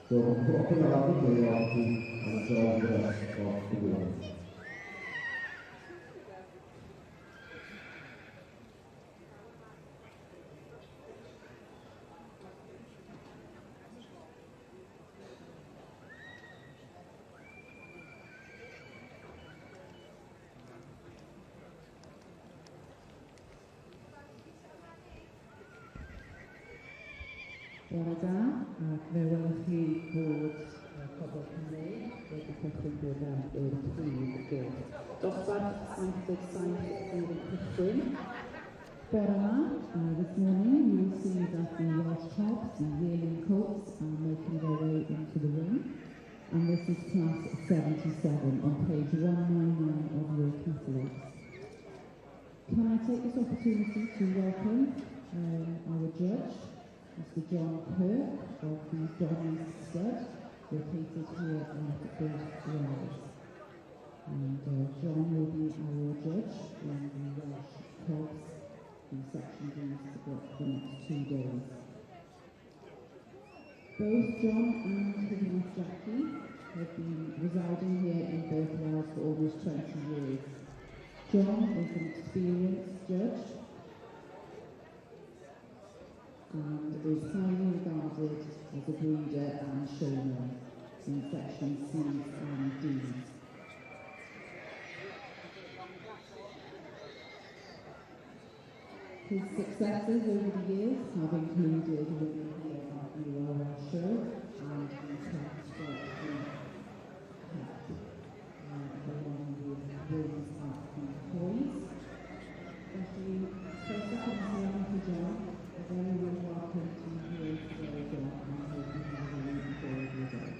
So, open up the playoff and enjoy the rest of the game. Fe welwch chi bod pobl Cymru wedi cychwyn bod i'r prif gyd. Dosbarth 77 sydd yn cychwyn. Bore yma, this morning, you will see that the Welsh Tops, the Yearling Colts, are making their way into the ring. And this is class 77 on page 199 of your catalogues. Can I take this opportunity to welcome our judge, Mr. John Kirk of the Donny's Stud, located here at both rounds. And John will be our judge in the Welsh Cogs in Section D for the next 2 days. Both John and his wife Jackie have been residing here in Both Wales for almost 20 years. John is an experienced judge and is highly regarded as a breeder and showman in Section C's and D's. His successes over the years have included winning here at the URL show and the Transport Cup, along with wins at the Toys. Especially, first up in here to John. A very warm welcome to you here today, John, and I hope you have a really enjoyable day.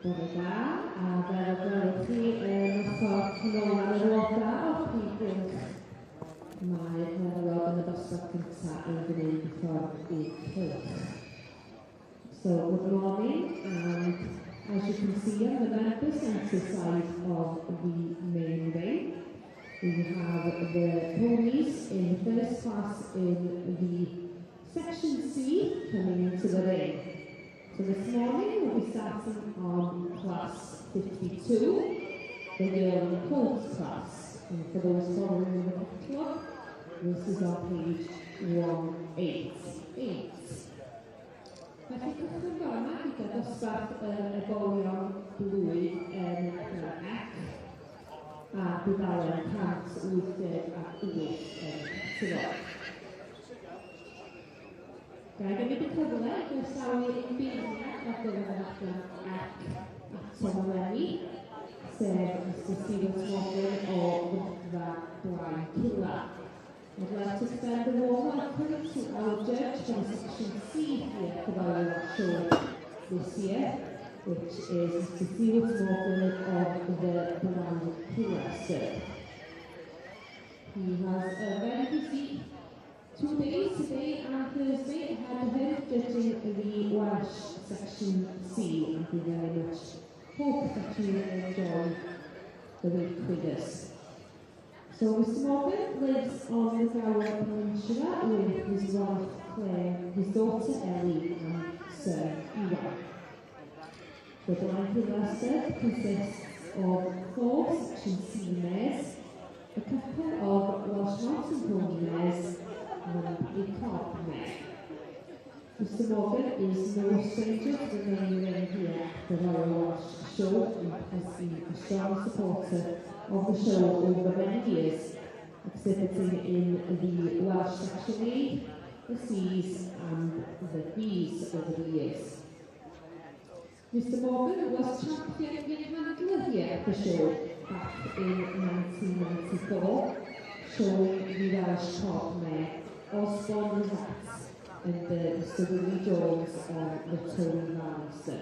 Bore da, a fel gwelwch chi yn ochr canol ar yr oda o'r prif mae'r merwog yn y dosbarth cyntaf yn gwneud ffordd i'r cylch. So, good morning, and as you can see on the members' centre side of the main ring, we have the ponies in first class in the section C coming into the ring. So this morning we'll be starting on class 52, the yearly colt class. And for those following the club, this is on page 188. Felly cychwyn gorna gyda dosbarth y golion blwydd yn Ec a bydalen 188 yn Sirol. Gael gynnig y cyfle i groesawu unbeirniad ar gyfer y adran Ec atom eleni, sef Mr Stephen Morgan o Wyddfa Blaen Cila. I'd like to extend a warm welcome to our judge from Section C here for our show this year, which is Mr Stephen Morgan of the Blaen Cila. He has a very busy 2 days, today and Thursday, ahead of him, judging the Welsh Section C, and we very much hope that you will enjoy the week with us. So Mr Morgan lives on the Gower Peninsula with his wife Claire, his daughter Ellie and son Iwan. The Blaen Cila stud consists of 4 Section C mares, a couple of Welsh Mountain Pony mares, and a cob mare. Mr Morgan is no stranger to the main ring here for our Welsh show and has been a strong supporter of the show over many years, exhibiting in the Welsh Section A, the C's and the B's over the years. Mr Morgan was champion in handler here at the show back in 1994, showing the Welsh cob mare Osborne Rats and Mr Willie Jones on the Tony Valley.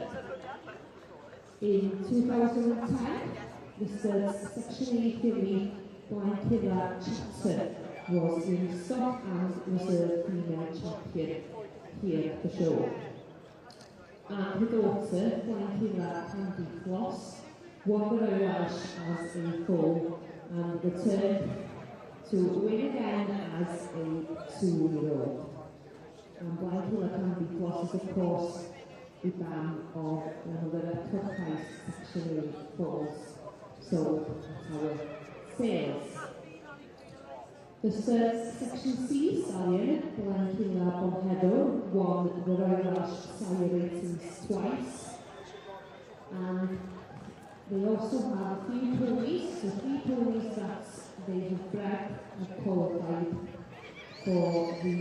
In 2010, Mr Section A filly Blaen Cila Chatter was the stock and reserve female champion here at the show. And her daughter, Blaen Cila Candy Floss, won the Royal Welsh as a foal and returned to win again as a 2-year-old. And Blaen Cila Candy Floss is of course the ban of one of the Clyde Section A foals. So that's our sales. The Section C stallion, Blaen Cila Bonhedo, won the Royal Welsh sire ratings twice. And they also have a few ponies, so 3 ponies that they have bred and qualified for the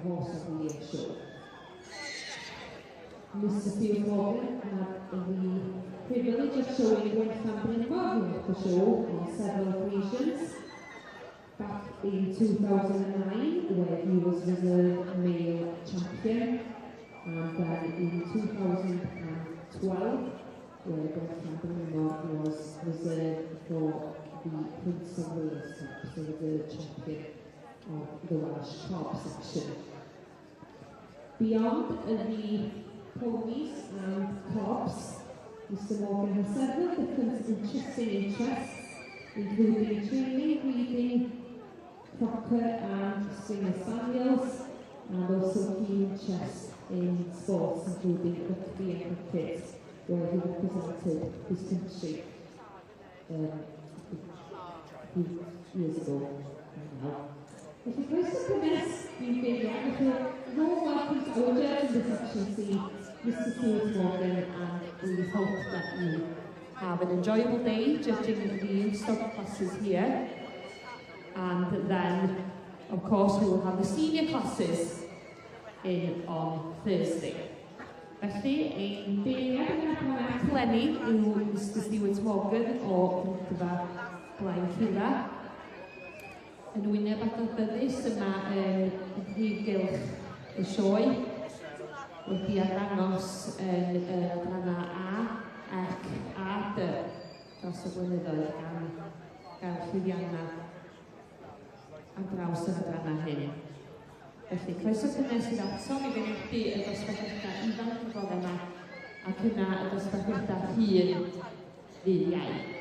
Horse of the Year show. Mr Stephen Morgan had the privilege of showing Northampton Marvel at the show on several occasions. Back in 2009, where he was reserve male champion, and then in 2012, where Northampton Marvel was reserved for the Prince of Wales Cup, so the champion of the Welsh Cob section. Beyond the ponies and cobs, Mr Morgan has several different interesting interests, including training, reading, Crocker and Springer Spaniels, and also keen interest in sports, including rugby and cricket, where he represented his country a few years ago now. If you close to this, you've been wonderful. More welcome to our judge in this efficiency, Mr Stuart Morgan, and we hope that you have an enjoyable day judging the stock classes here. And then, of course, we will have the senior classes in on Thursday. Felly, ein deg leni yw Mr Stuart Morgan o Cyntfa Blaen Cura. Yn wyneb adnabyddus yma yn prif gylch y sioe wedi arddangos yn rhanna A, Ec a D dros y blynyddoedd gan llwyddiannau ar draws yr adranna hyn. Felly, croeso cynnes sydd ato mi fynebu y dosbarthiadau ifanc y bore yma ac yna y dosbarthiadau hyn ddydd iau.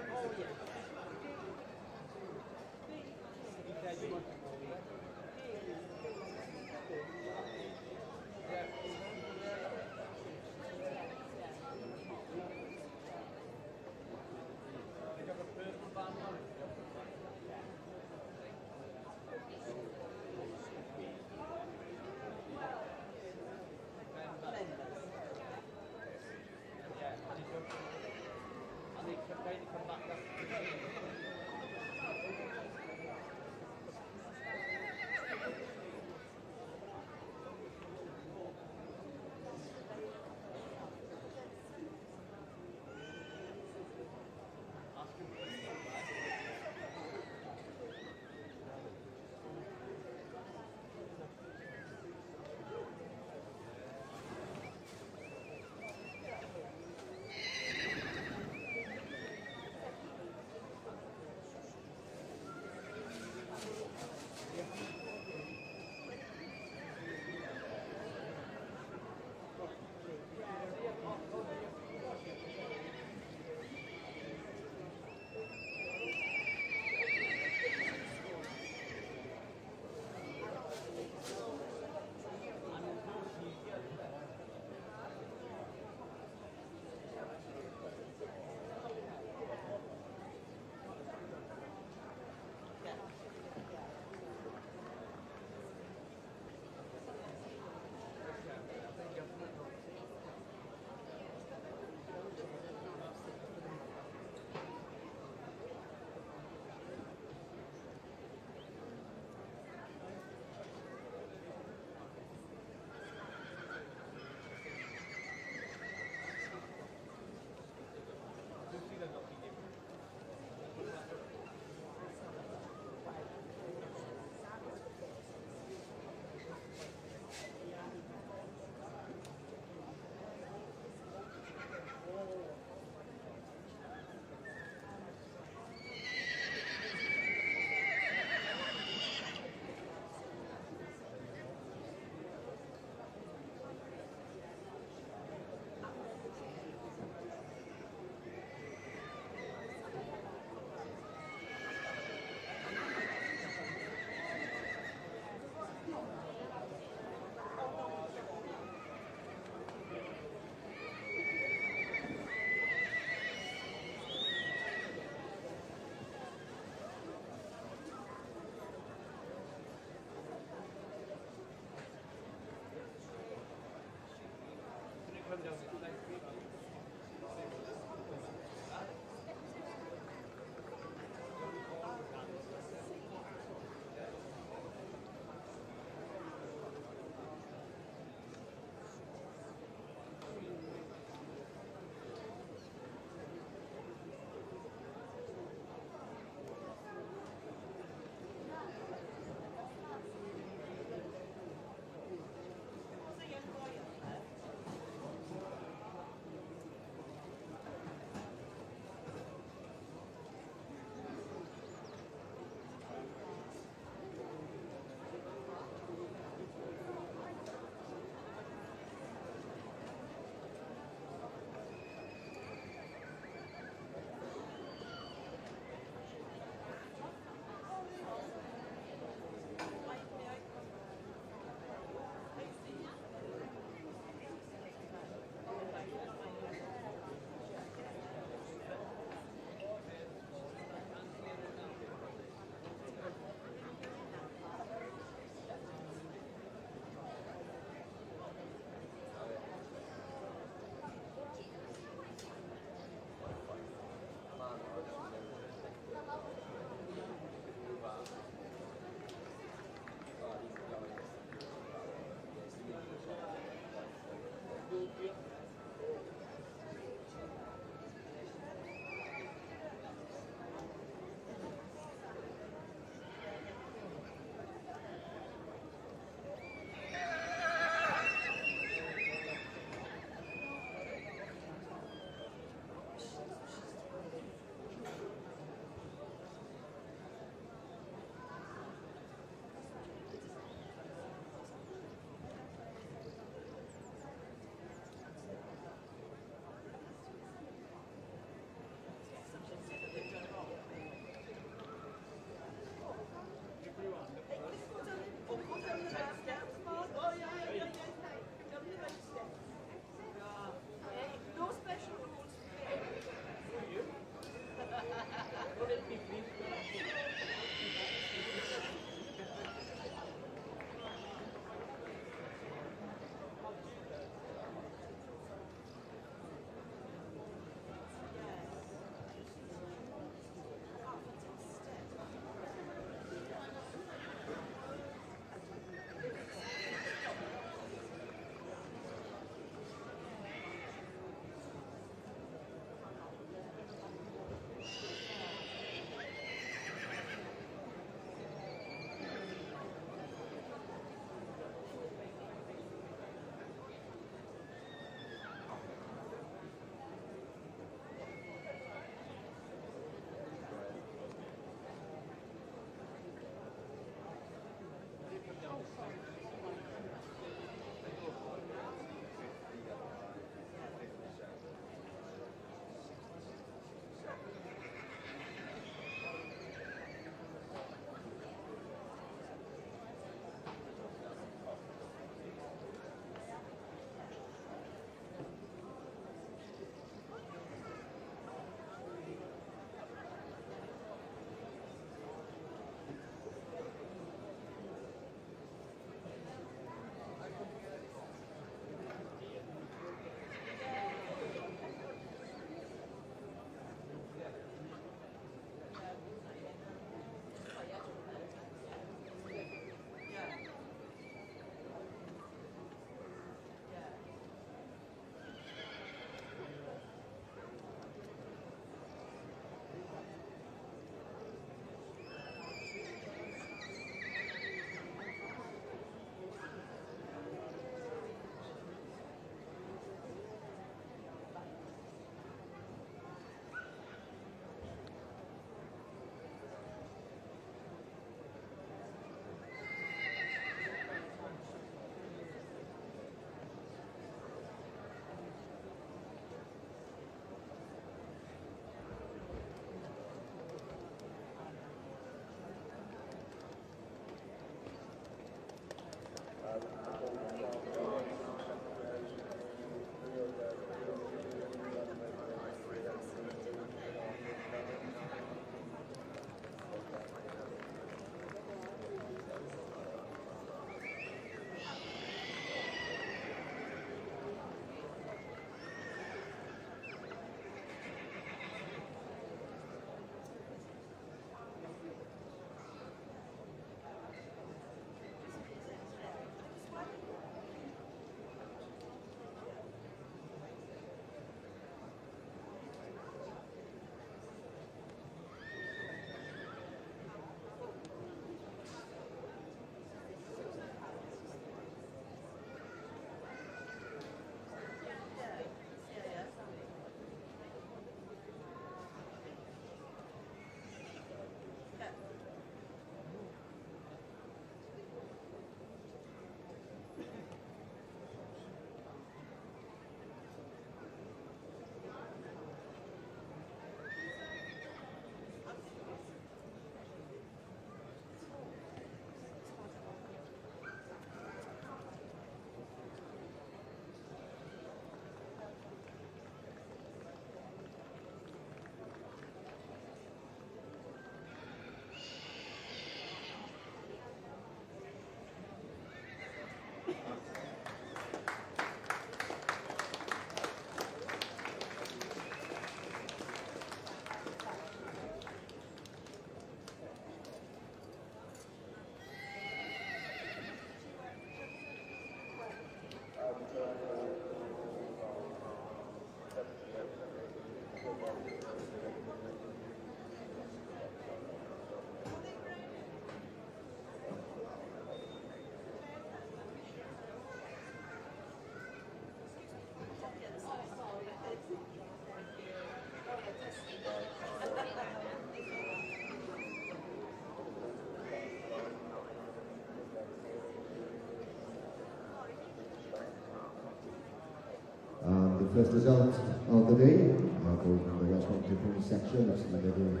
first result of the day. I'll go from the West Different section. That's the middle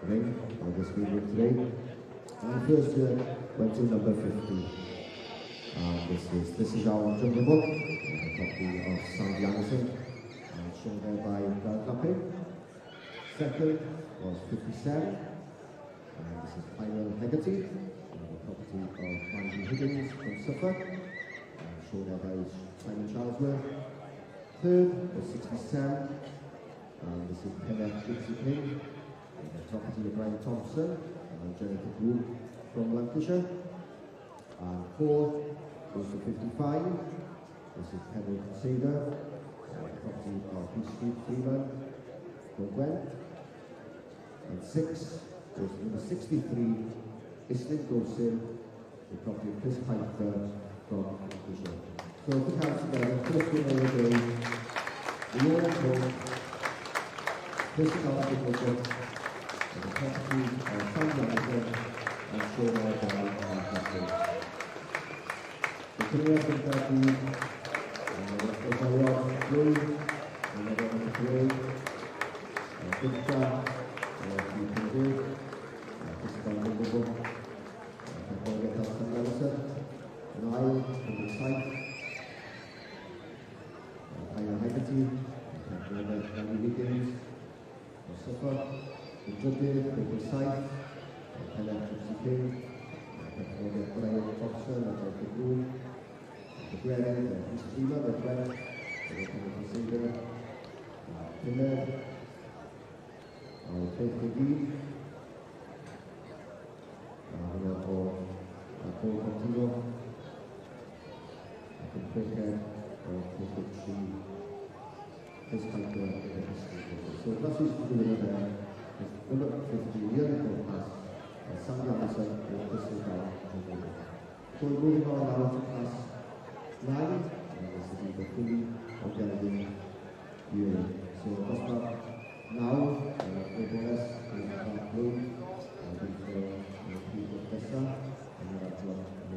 ring of this game today. And first went to number 50. This is our Jungle Book, a copy of Sandy Anderson, shown there by Val Clapping. Second was 57, and this is Final Hegarty, the property of Andrew Higgins from Suffolk, shown there by Simon Charlesworth. Third was 67, and this is Pennet Gypsy King, the property of Brian Thompson and Jennifer Gould from Lancashire. And fourth goes to 55. This is Penny Crusader, property of East Street, Cleveland, from Gwent. And six goes to number 63, Islip Gosin, the property of Chris Piper from Lancashire. So to count together, first winner of the day, the Royal Court, Chris Piper, the property of Sam Anderson, and shown by Lancashire. The career of the party, Rob Blue, Robert Gray, Victor, Stephen Wood, Christopher Mendable, Paul Sam Anderson, and I, from the site, Final Hegarty, Randy Wiggins, Suffolk, the Judges, the site, Pennet Gypsy King, Brian Thompson, and Jennifer Gould, the Grennan, the Steamer, the Grennan, the Crusader, Pinner, Faith McGee, Paul Contino, the Cricket, this kind of so that's who's doing there. Number 50, Unicorn Pass, Sandy Anderson, and Crystal Bell. So we're moving on now to class 9, and this is the fully organic unit. So first up now, Nicholas in dark blue, with Peter Tessa, and that's what the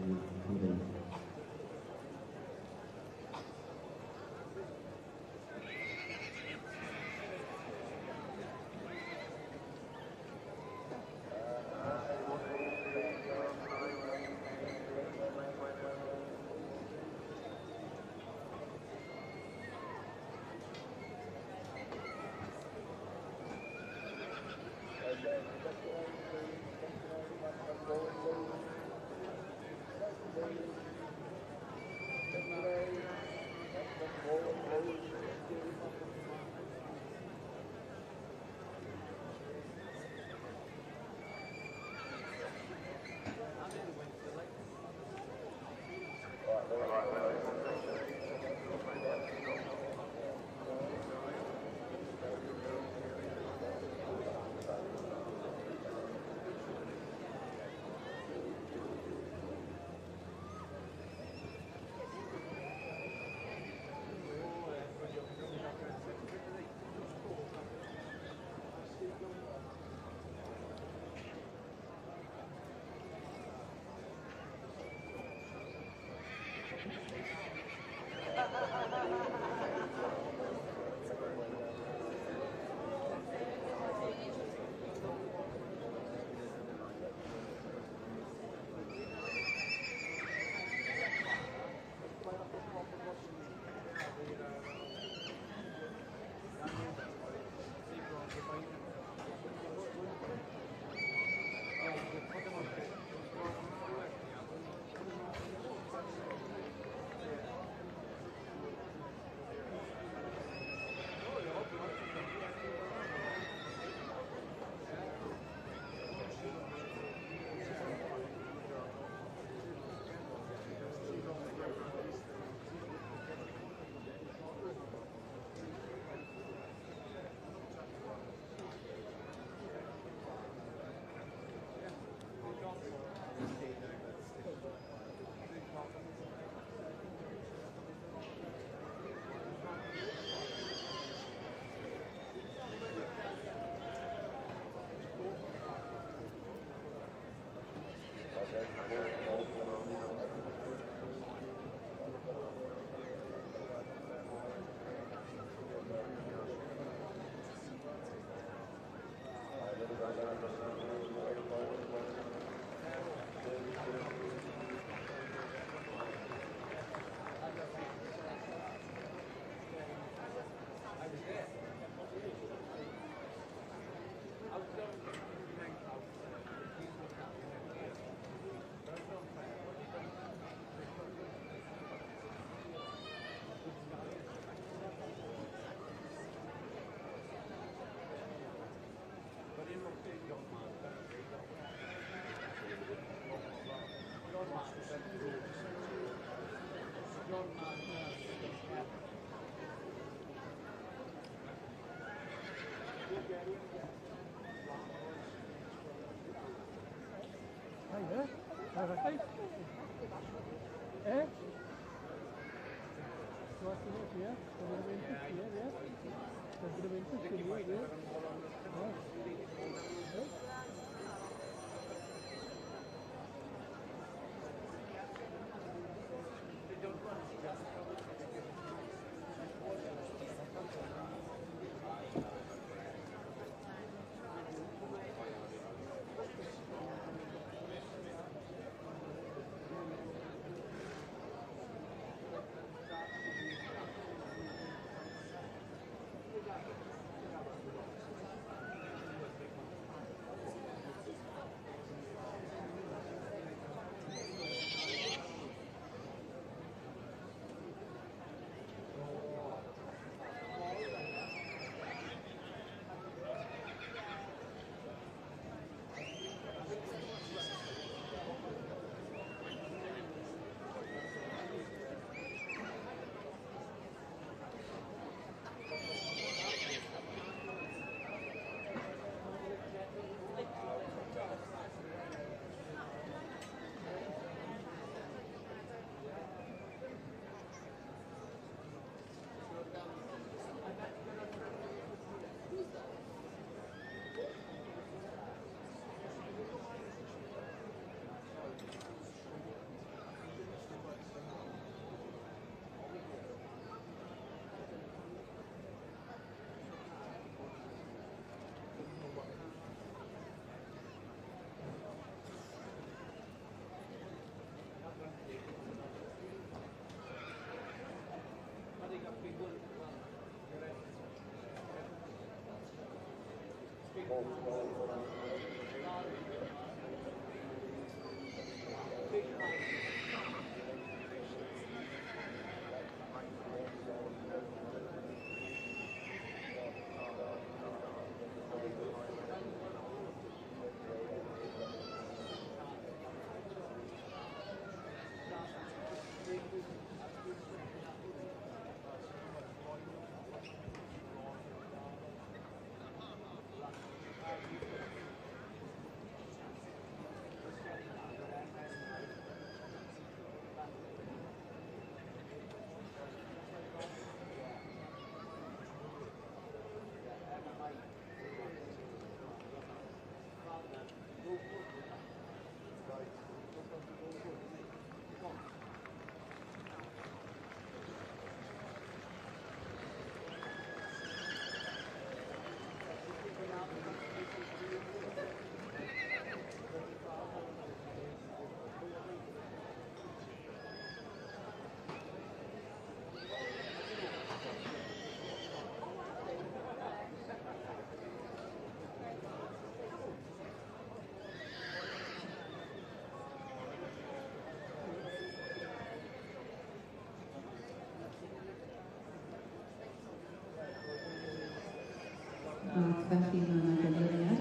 Felly mae'n agoriad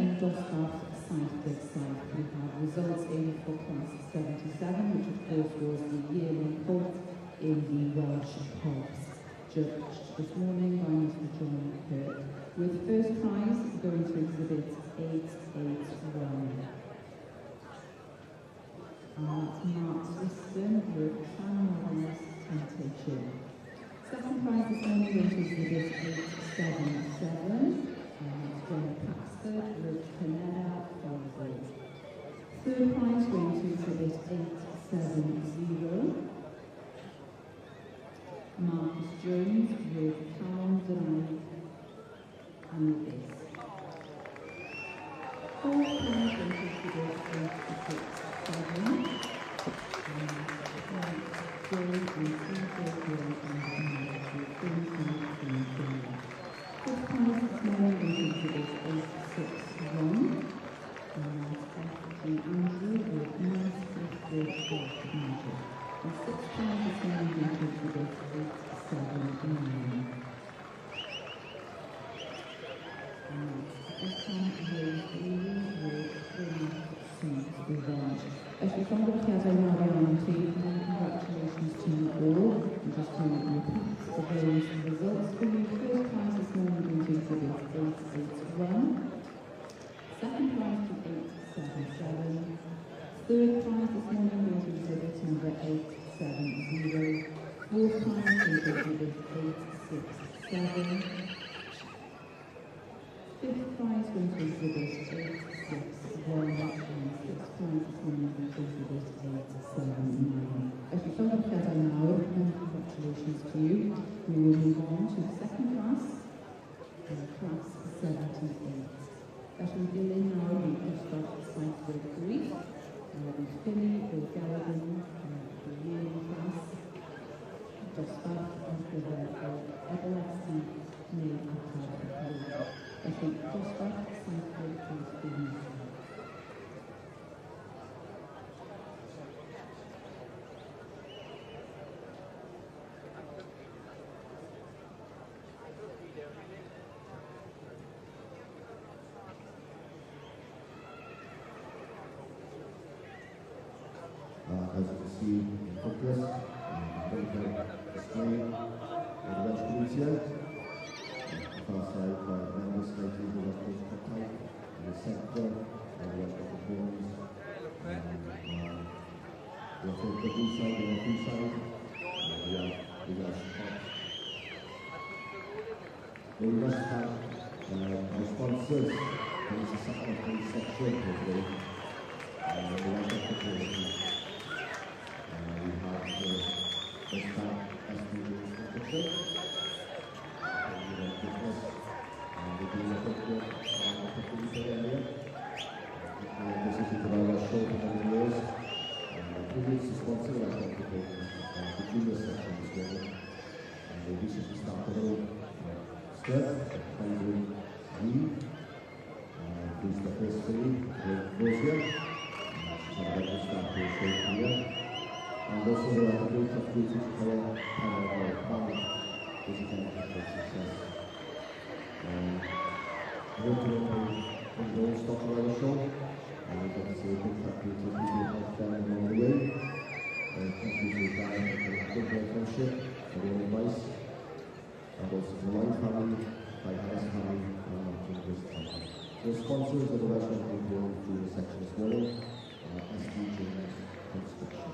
yn dosbarth 7 We have results in for class 77, which of course was the yearly colt in the Welsh Pubs, judged this morning by Mr John Kirk, with first prize going to exhibit 881. Mark Swiston with Clanwell's Temptation. Second prize this morning going to exhibit 877. John Paxford with Canada Horrible. Third prize going to exhibit 870. Marcus Jones with Callum Delight and this. Fourth prize going to exhibit 867. Jones and CJ Hill and Fifth prize this morning going to exhibit 861. Andrew with Nice Gifted Magic. And sixth prize this morning going to exhibit 879. Felly, llongyfarchiadau mawr iawn i chi, and congratulations to you all. And just to repeat for those results, for you, first prize this morning going to exhibit 881. 8-7-0. Fourth prize table numbers 8-6-7. Fifth prize wins exhibit 8-6-1 and sixth prize wins exhibit 8-7-9. As we start off together now, many congratulations to you. We will move on to the second class, class 78. That will begin now, we will start at site with 3. Finney, Bill Garrigan, the yearling class, just after the epilepsy may have I think just after site with 3 students. As you can see in focus, display in the Welsh Community. The far side by members slated the West Coast Cup type, in the centre, the West Coast performance, the blue side, the blue side, we have the Welsh Cup. We must have our sponsors, there is a second section today, the Welsh Cup performance. We have the first time SPV competition, business, and the dealer area. This is the Royal Show for many years. Previous sponsor was the junior section as well. And this is the starter step, Penguin Lee. This is the first three, Rosia. So that will start to show here. And also the great activity for Panel, which is an excellent success. I want to know stop the show, and we get to see a big activity people help them along the way. Thank you for your time and a good friendship and your advice. And also to my family, my Harris family, and Martin Chris family. The sponsors of the restaurant will go through the section this morning, SDJ Construction.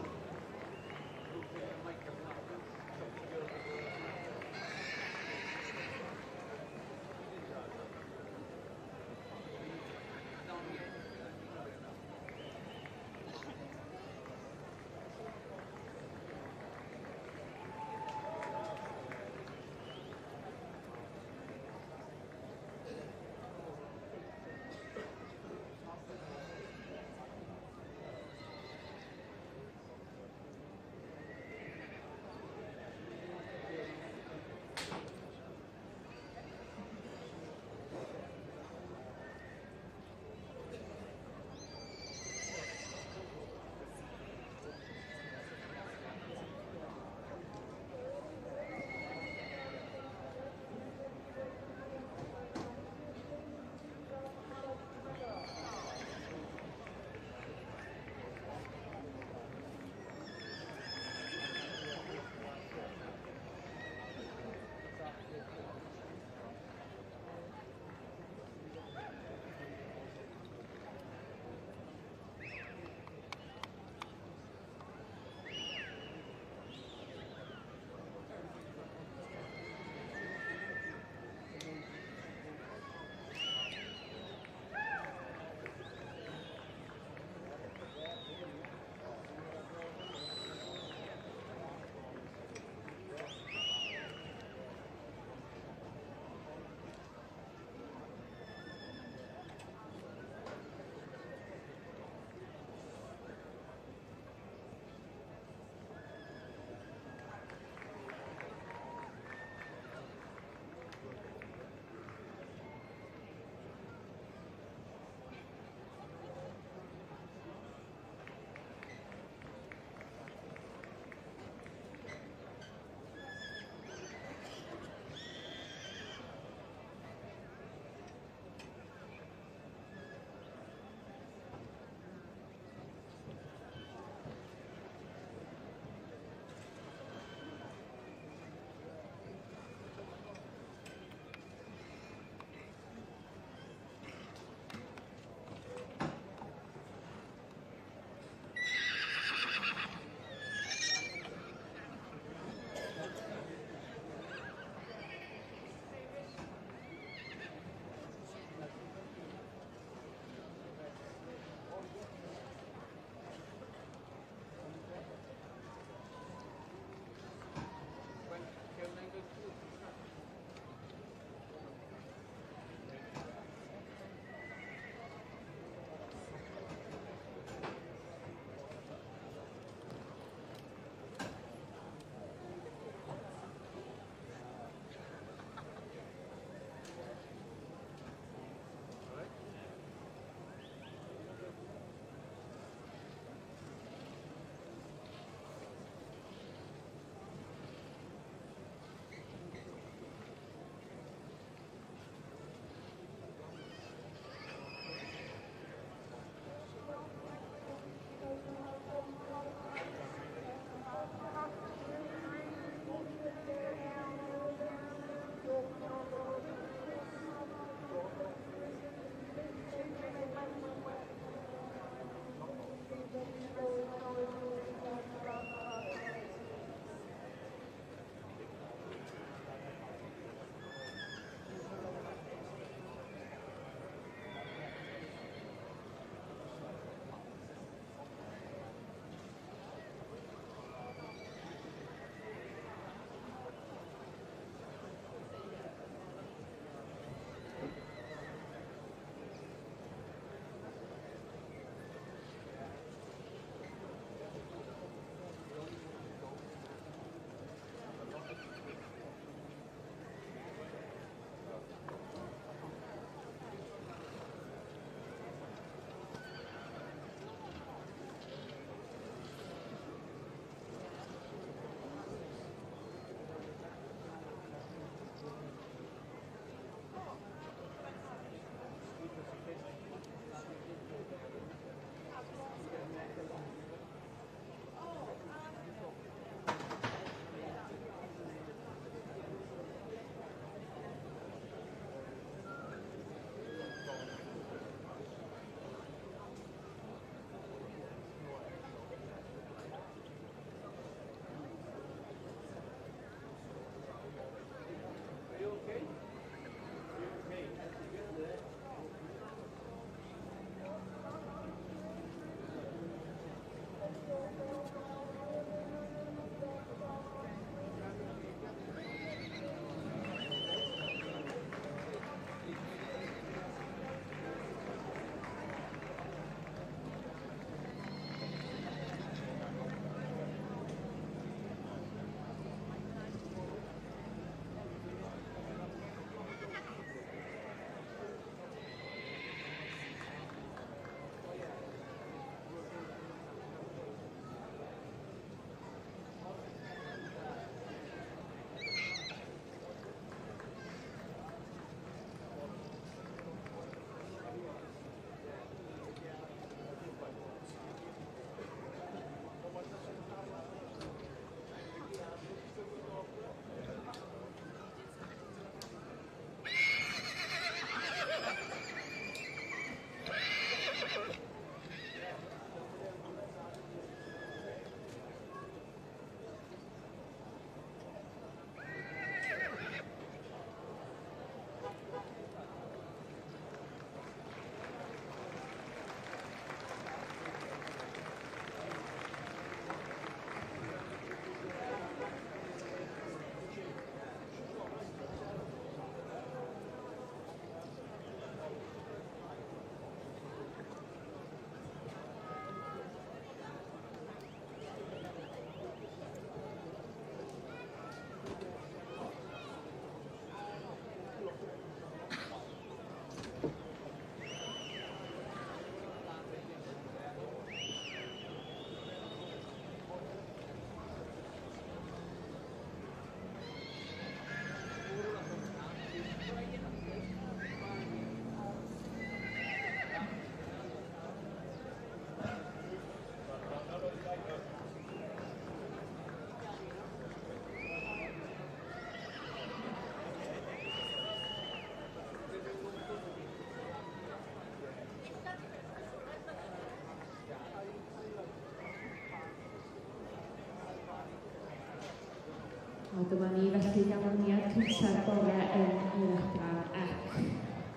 A dyma ni felly ganlyniad cyntaf bore yn yr adran Ec.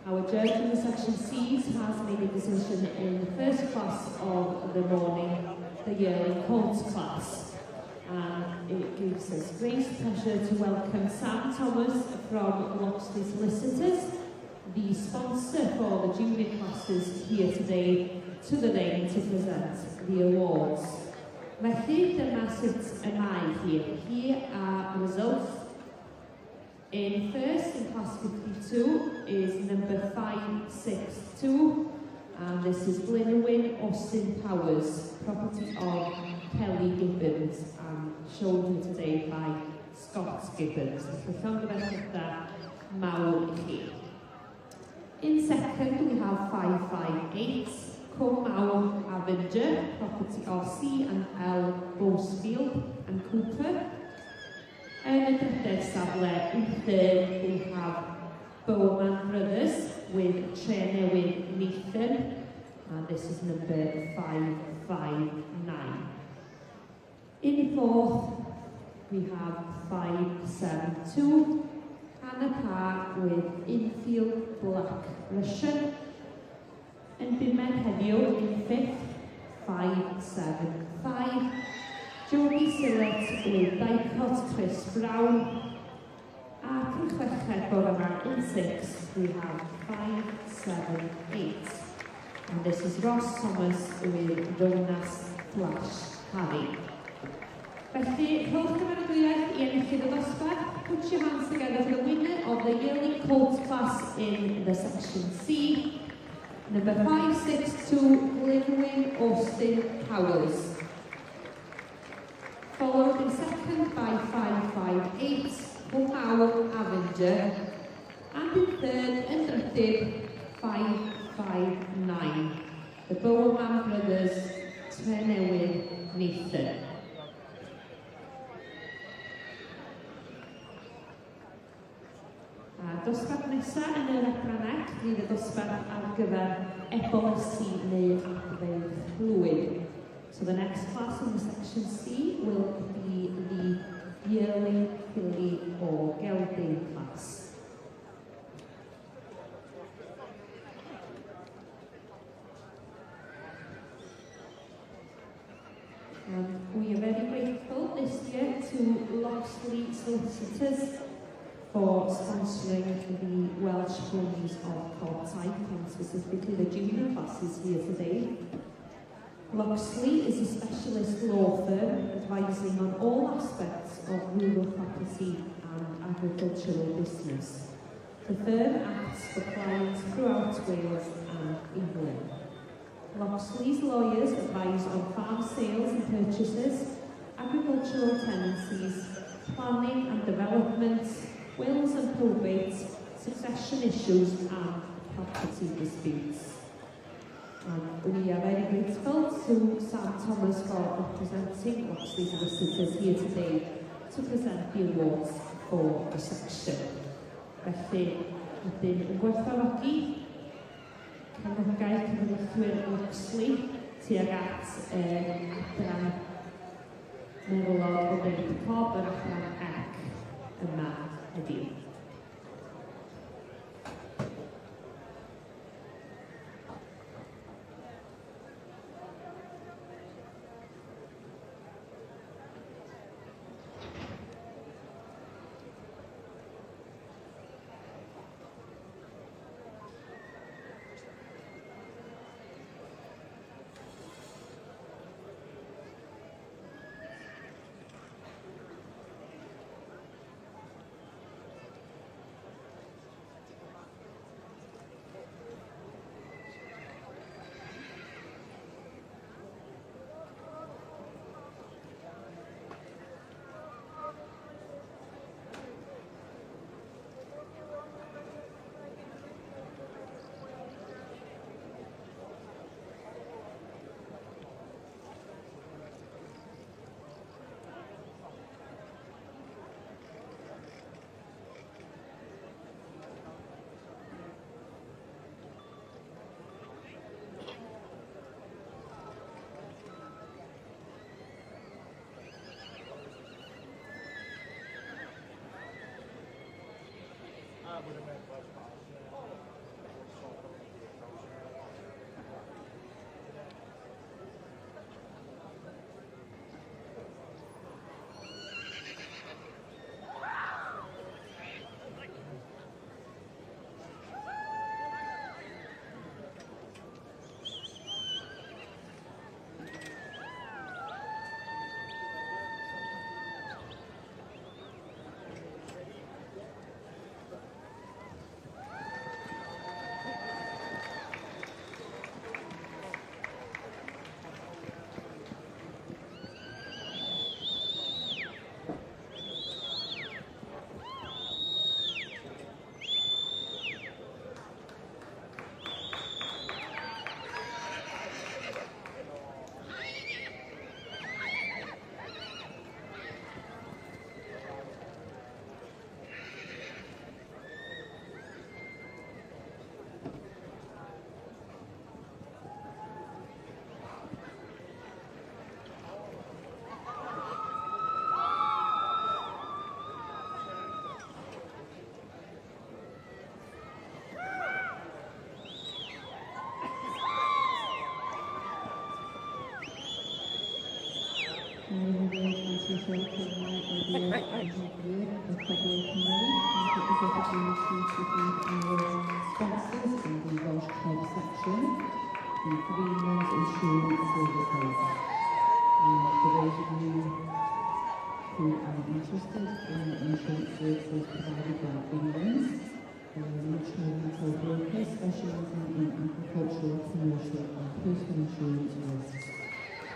Our judge in the section C's has made a decision in the first class of the morning, the yearly court class. And it gives us great pleasure to welcome Sam Thomas from Loxley Solicitors, the sponsor for the junior classes here today, to the lane to present the awards. Felly, dyma sut y mae here. Here are results. In first, in class 52, is number 562, and this is Glynwyn Austin Powers, property of Kelly Gibbons, and shown here today by Scott Gibbons. The llongyfarchiadau mawr I chi. In second, we have 558, Cornwall Avenger, property of C&L Bosefield and Cooper. Yn y drydedd safle, in third, we have Bowman Brothers with Trenewydd Nathan, and this is number 559. In the fourth, we have 572, Hannah Park with Infield Black Russian, and Bimen Heddiw in fifth, 575. Jody Sillett with Dicot Chris Brown. Ac yn chweched bore yma in sixth, we have 578. And this is Ross Thomas with Jonas Flash Harry. Felly, rhowch cymeradwyaeth I enillydd y dosbarth. Put your hands together for the winner of the yearly court class in the section C. Number 562, Glynwyn Austin Powers. Followed in second by 558, Cornwall Avenger. And in third and drydydd, 559. The Bowman Brothers, Trenewydd Nathan. Dosbarth nesaf yn yr adran Ec, fydd y dosbarth ar gyfer ebolesi neu adfeydd fluid. So the next class in the section C will be the yearly filly or gelding class. And we are very grateful this year to Loxley Solicitors for sponsoring the Welsh ponies of Court Type, and specifically the junior classes here today. Loxley is a specialist law firm advising on all aspects of rural property and agricultural business. The firm acts for clients throughout Wales and England. Loxley's lawyers advise on farm sales and purchases, agricultural tenancies, planning and development, wills and probate, succession issues and property disputes. And we are very grateful to Sam Thomas for representing Loxley Solicitors here today to present the awards for the section. Felly, ydyn yn gwerthfawrogi cefnogaeth cyfreithwyr Loxley tuag at adran meddylog o David Cobb yr adran Ec yma heddiw.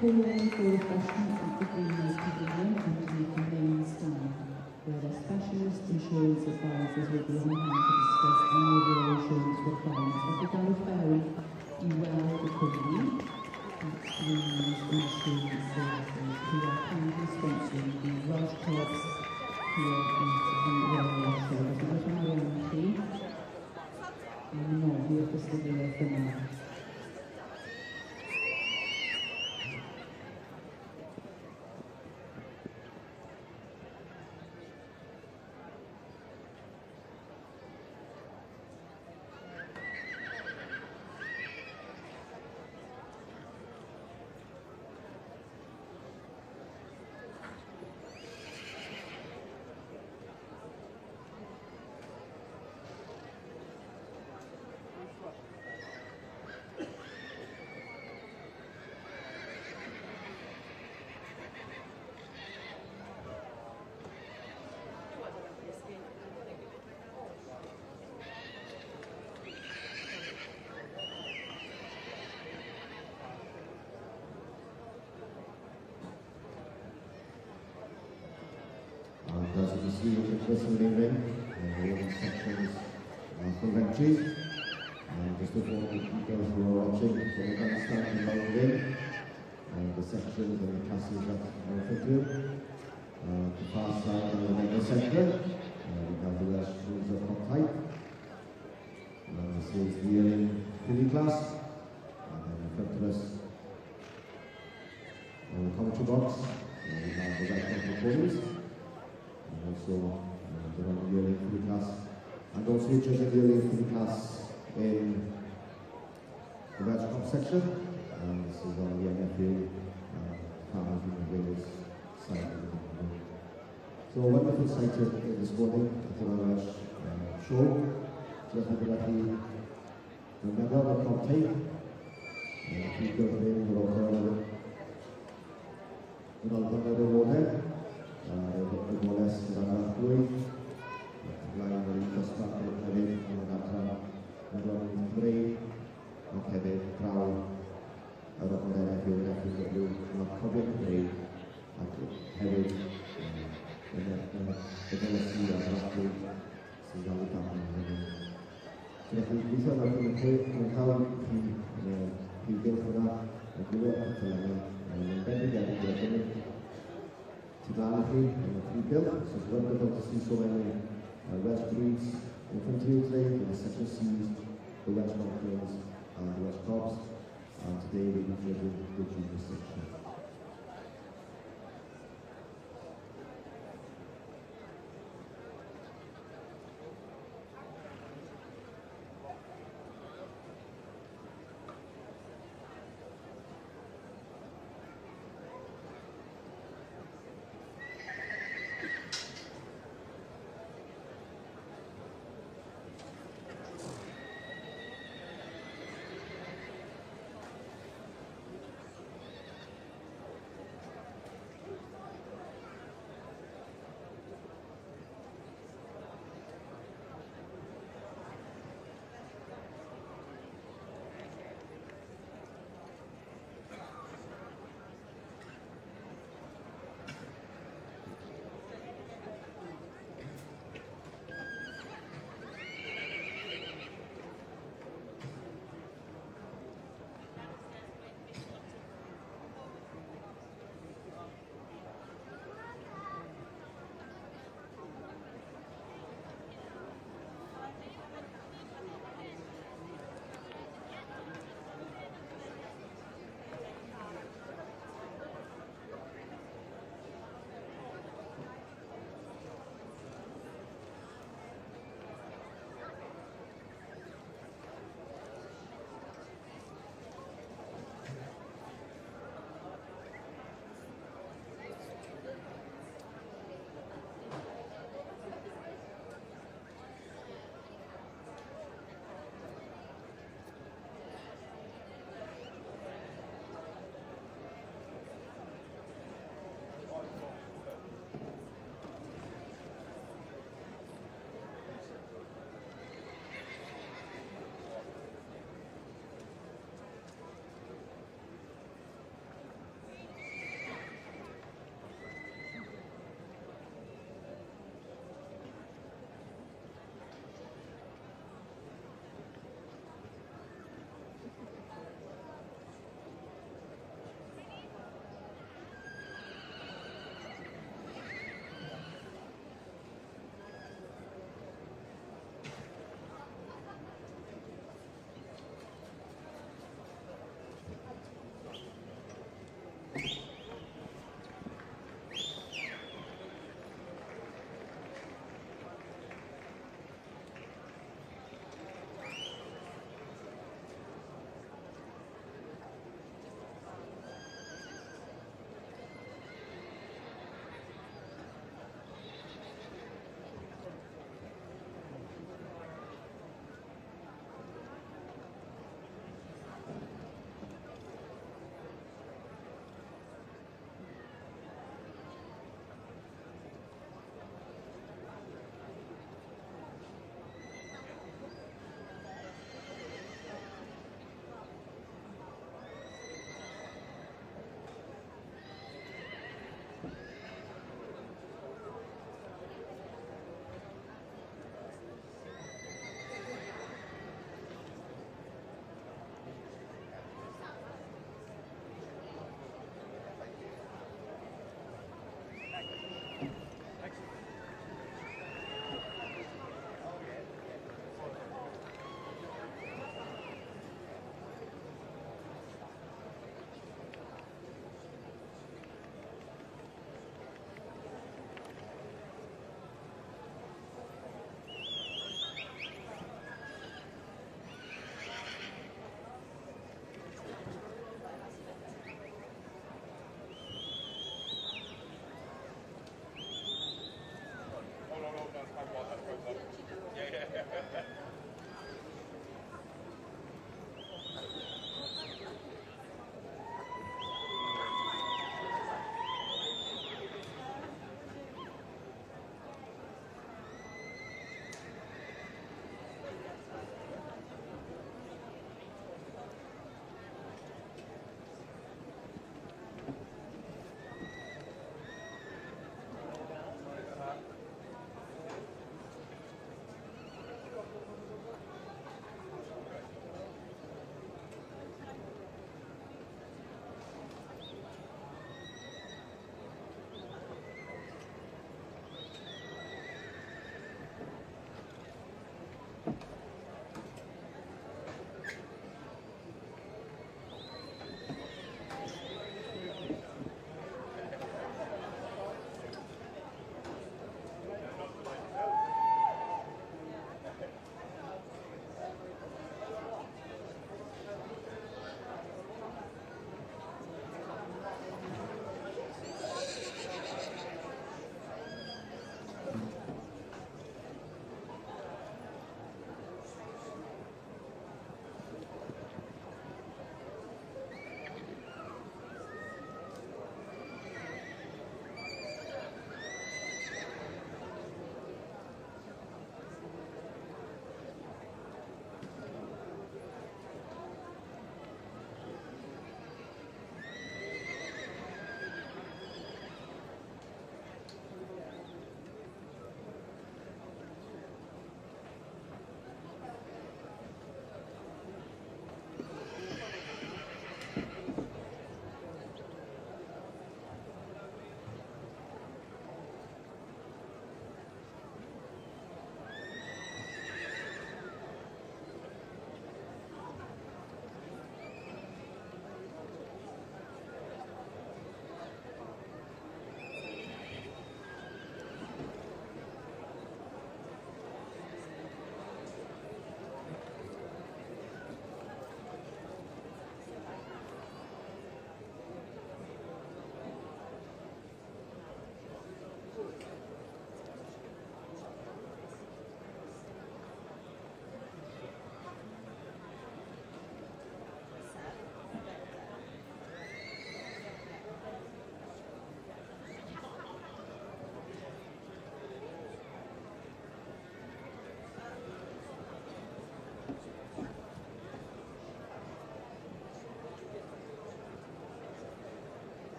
Calling for refreshment at the Greenhouse Pavilion underneath the main stand, where their specialist insurance advisors will be on hand to discuss any of your insurance requirements. At the Galley Ferry, you well recovery at Greenhouse Insurance Services, who are kindly sponsoring the Welsh clubs here at the Royal Show. There's a little empty, and no, we have to stay there for now. As you can see, it's in ring, the sections for benches. Just before the people who are watching, so we're going to start in the ring. The sections and the classes that are fitted. The far side and the middle sector, we have the Welsh schools of Hot Type. This is the Ealing Filly class. And then in front of us, on the commentary box, we have the Welsh performers. And also the Ealing Filly class. And also just the Ealing Filly class in the Welsh Cup section. This is on the MFA Farmers and Wales side of the room. So a wonderful sight this morning at the Welsh show. Just like the medal that come take. People in the local water. The goles dan Rafui. Lain dari Costa Rica dan Bray. Hefyd draw yr ochr hefyd mae'n cofio Bray ac hefyd y golesi a Rafui sy'n gael ei gael yn hynny. So felly, gweithio ar y pwynt, mae'n cael i gylch hwnna, yn gwylio at y lenni, yn bendigedig i'r gynnig to blaen chi yn y prif gylch. So it's wonderful to see so many Welsh breeds in front of you today, in the section C's, the Welsh Mountains and the Welsh Cobs, and today we'll be featuring the junior section.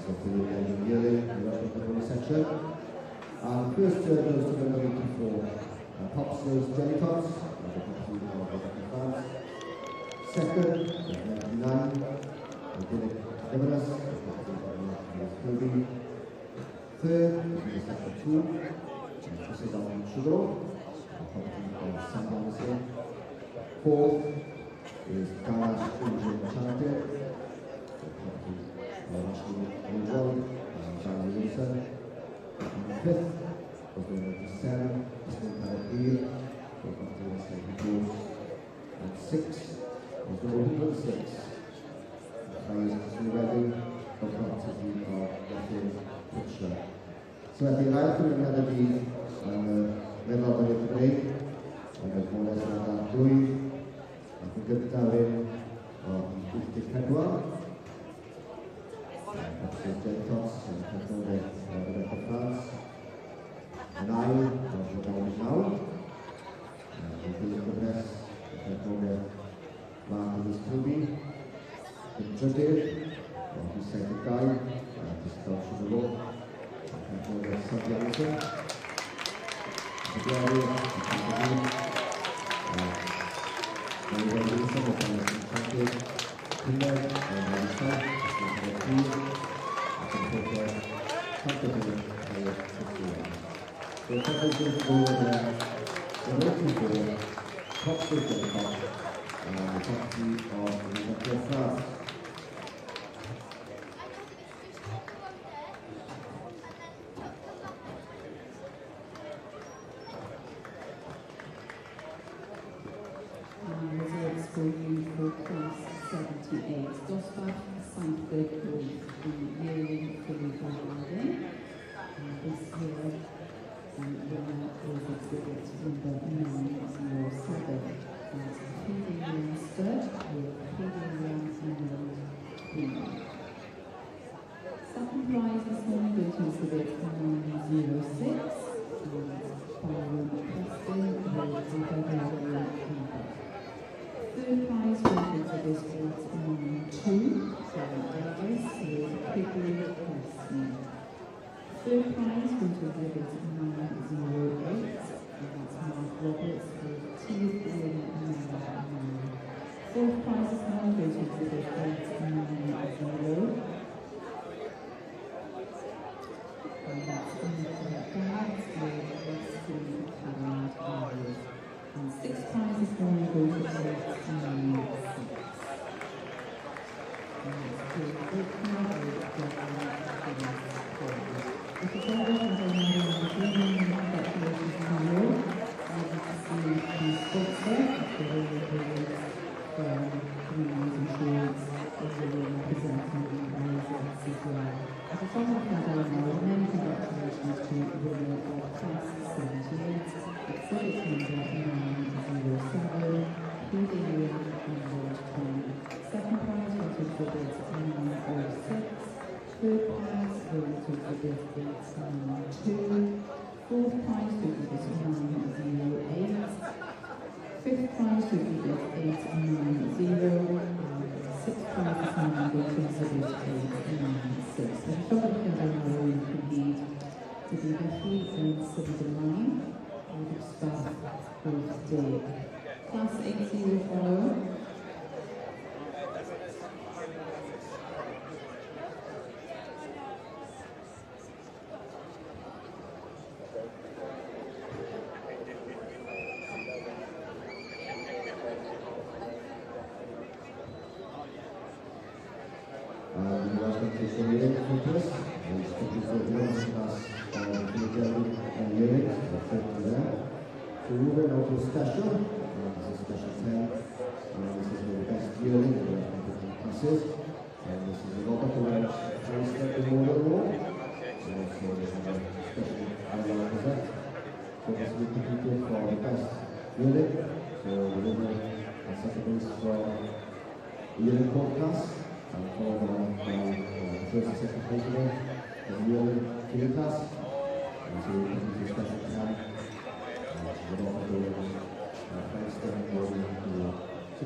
So for the yearling, the rest of the whole section. First goes to number 84, Popsnow's Jelly Tots, the property of Rebecca France. Second, 99, Dylan Deveras, the property of Kirby. Third, is sector 2, this is on Sugar, the property of Sam Anderson. Fourth is Garage Engine Charter, the property of Ashley Woodrow and Charlie Wilson. And fifth was the number 7, Smith Appeal, the property of St. Paul's. And sixth was the 106, the highest ready, the property of Getting Picture. So at the right of another deed, men of the break, and the bonus of that Louis, I think it's Darwin of 54. That's the Gentos and Cathode of the France. 9 of the Down Now. And the Progress, Cathode Martin Scooby. The Judith of the second guy, this comes from the law. Cathode Sub-Jansen. The Glory, the Cathode. And the Wilson of the Champion. Timber and the South, the Cathode. So if I just go there, the looking for top state of the top and the property of the France. Results for you for class 78. Dosbach, Sandberg with the yearling for the Garden. This year, the winner is exhibit number 907. That's Feeding Leinster with Feeding Leinster. Second prize this morning goes to exhibit 906. Byron Preston with Rebecca. Third prize goes to exhibit 92. Sarah Davis with Quigley Preston. Third prize goes to exhibit 908, and that's Mark Roberts with Teeth in 909. Fourth prize is now goes to exhibit 890, and that's Infinite Bags with Western Talent Awards. And sixth prize is now goes to exhibit 996. And that's good. Eighth prize is If you don't want to know congratulations to you. I'd like to see the sponsor of the Royal from Greenhouse Insurance as a representing the residents as well. As a former Cadano, many congratulations to the winner of Class 78, exhibit number 907, Feeding Leinster 20. Second prize was exhibit 906. Third prize goes to exhibit 892. Fourth prize to exhibit 908. Fifth prize to exhibit 890. Sixth prize is now going to exhibit 896. And the shop of Cadano you can lead to the Betty and 79 with the staff birthday. Class 80 will follow. Special, this is special 10, this is the best yearling in the competition classes, and this is a lot of awards placed at the Royal Award, and also we have a special highlight present. So this will be competed for the best yearling, so the winner and second place from the yearling podcast, and followed by the first and second place winner for the yearling field class, and so we can do special 10. So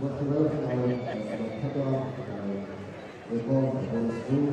what's the relevant hour? Pepper, Rebel, School,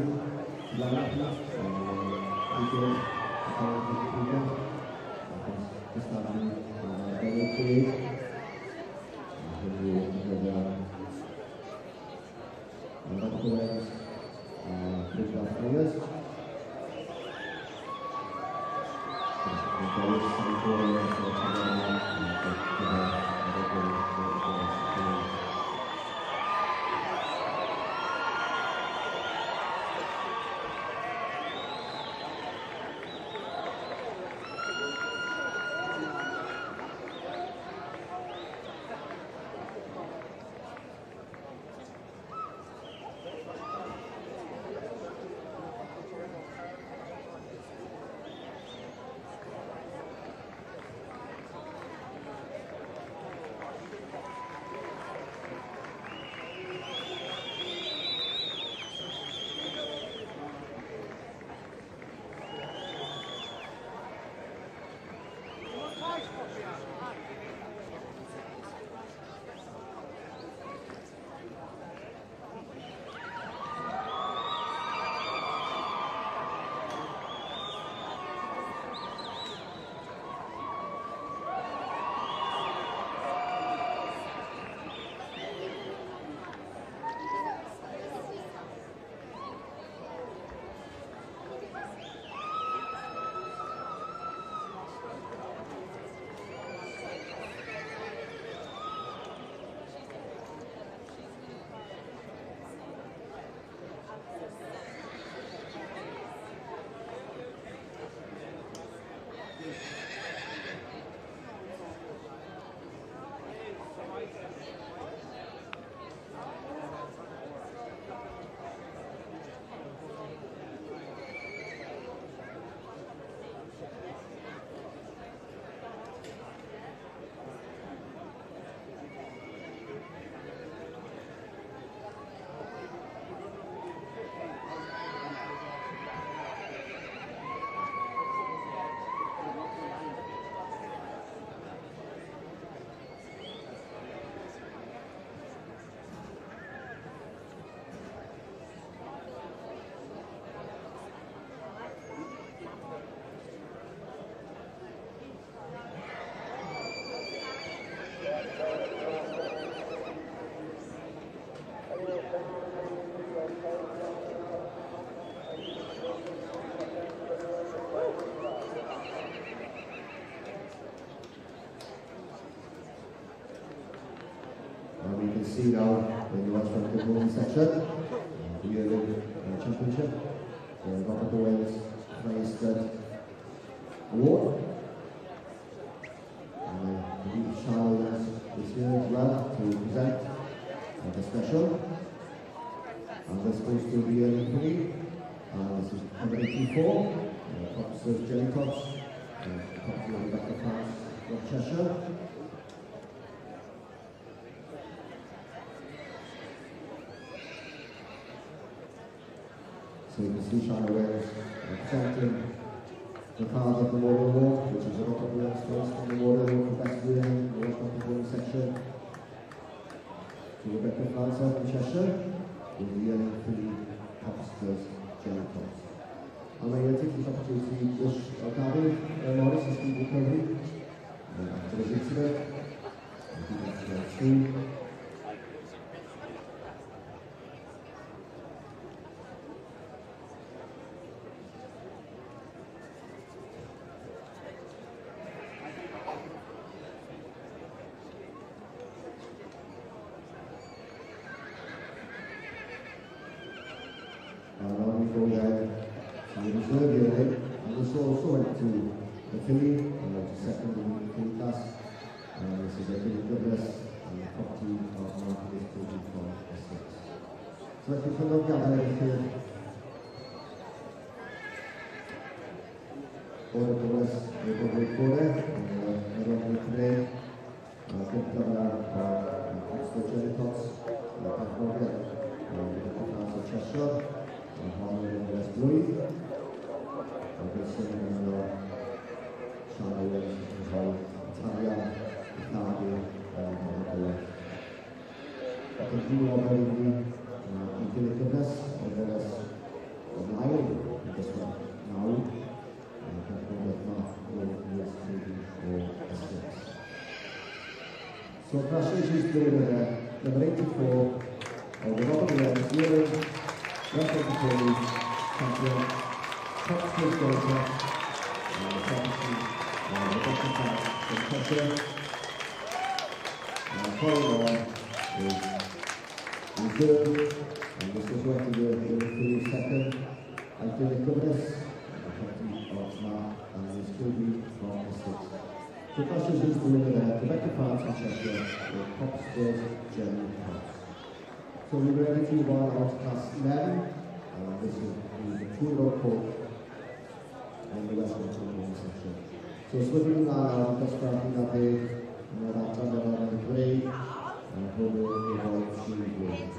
We can see now when you watch from the women's section, the yearly championship, Robert Owens highest award. I believe Charles is here as well to present the special. And this goes to the yearly three. This is number 84, Tops of Jelly Tots, Tops of Rebecca France from Cheshire. So you can see China Wales presenting the card of the Memorial Award, which is a lot of Wales first on the Memorial Award for Best Women, the World Cup Women's section. To Rebecca Franza from Cheshire, with the yearly three Hopsters Jelly Tots. And I take this opportunity to wish Gary Morris and Steve recovery after his incident. I think that's true. And this also went to the Philly, to second in the Philly class. This is a Philly Douglas and the property of Marcus Pugh from Essex. So if you can look at everything, all the Douglas, they've got great for there, and everyone today, good governor of Oxford Jelly Tots, can't forget, the class of Cheshire, Harmony and West Bluey. China Wales, Italia, Italy, I can do already the competitiveness as well as the Congratulations to number 84 of the Robert Williams Yearling Wrestling Facilities Champion, top Smith Delta, and the secretary, Rebecca Tapp from Cheshire. Following on is reserve, and this is working with the second, Anthony Cummins, the captain of Mark, and his Toby from Essex. Congratulations to Rebecca Tapp from Cheshire, with top spurs German House. So we're ready to move on to class 11. This is the 2-year-old court and the Western Children's section. So swimming now, just starting up here, and then after the grade, and probably about 2 grades.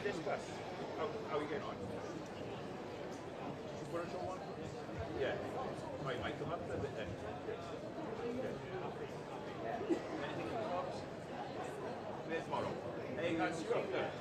Discuss. How are you getting on? Spiritual one? Yeah. Right, might come up a bit then. Anything in the box? There tomorrow. Hey, guys, you're up there.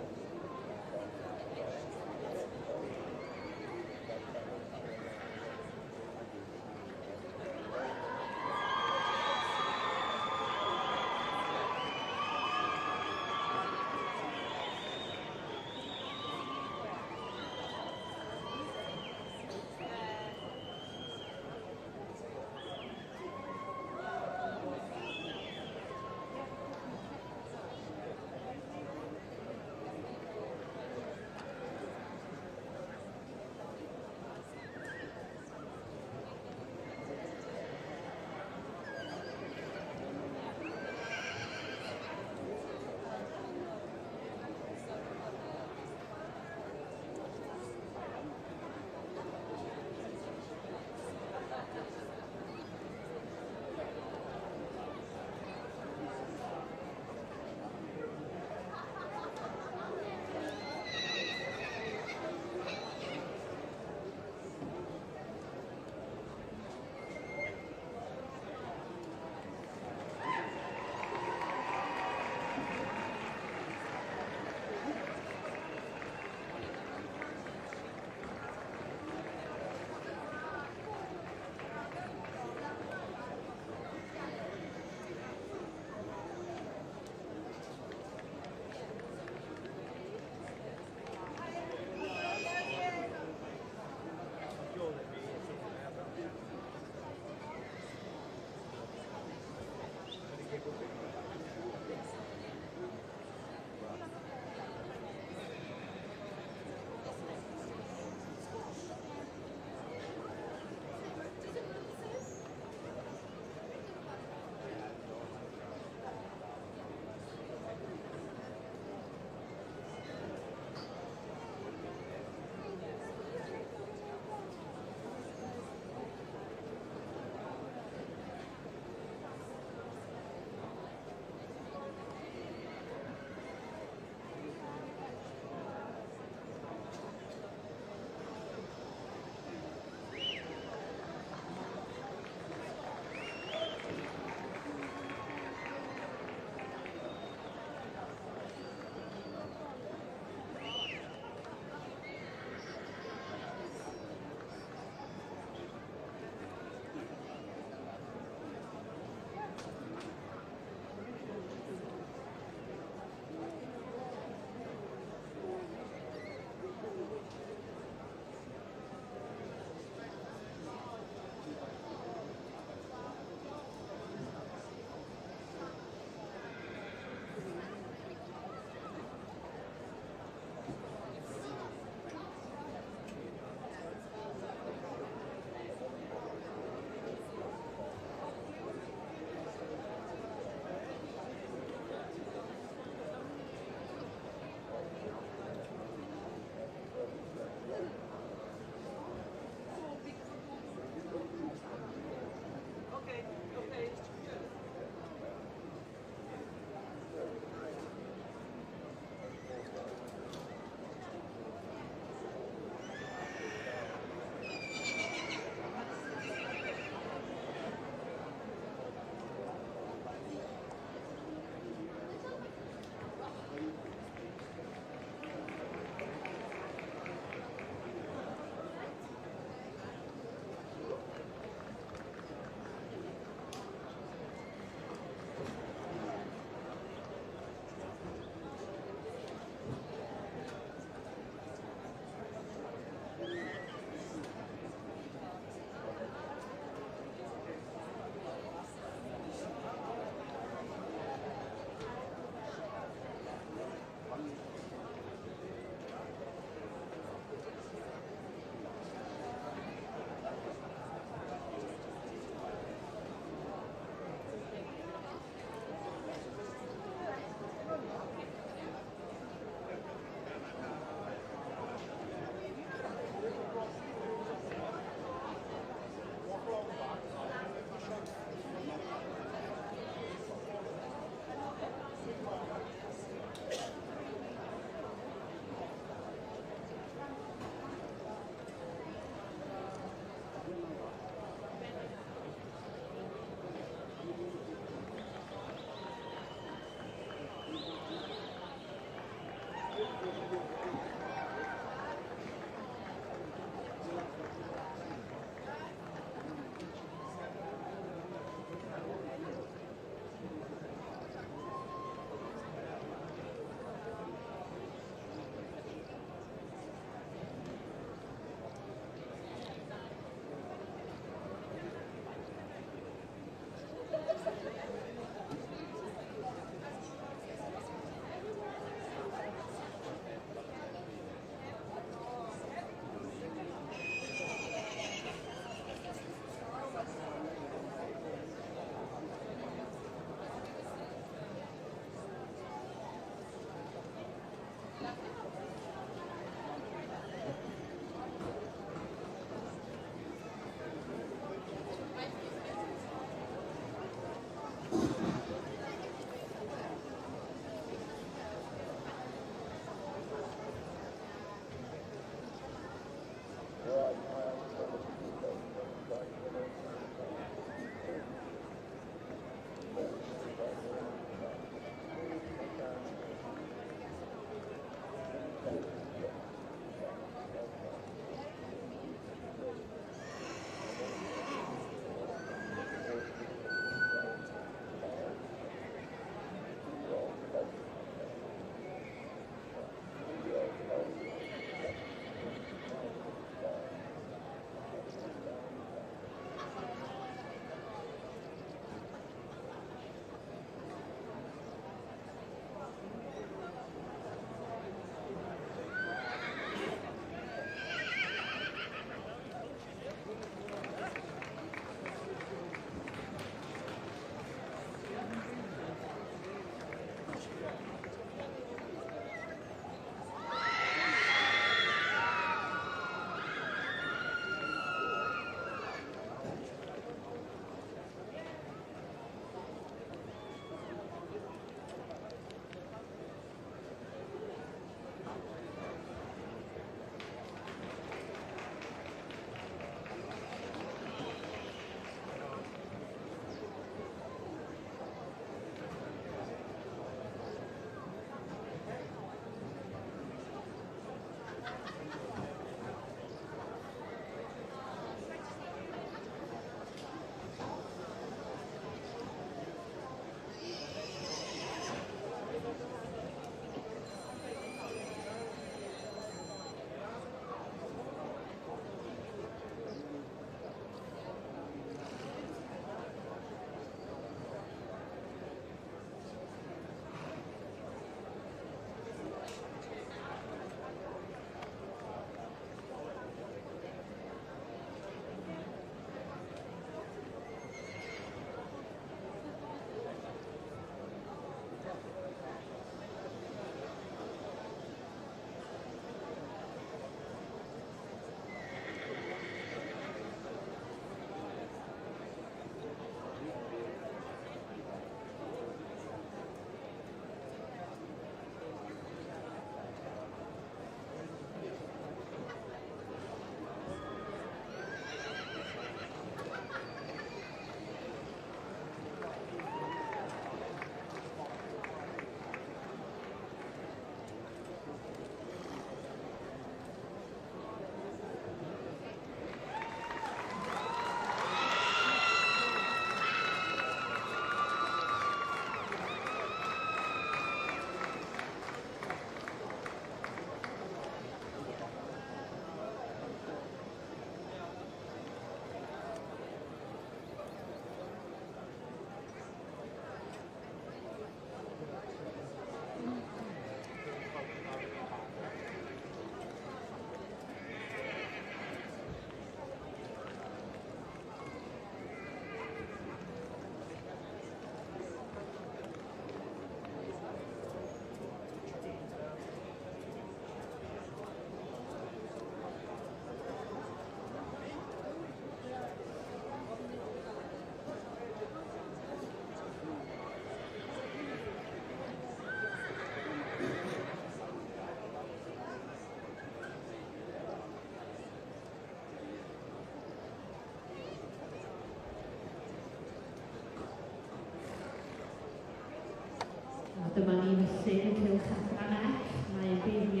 Dyma ni'n sy'n y cylch adran F. Mae yn bydd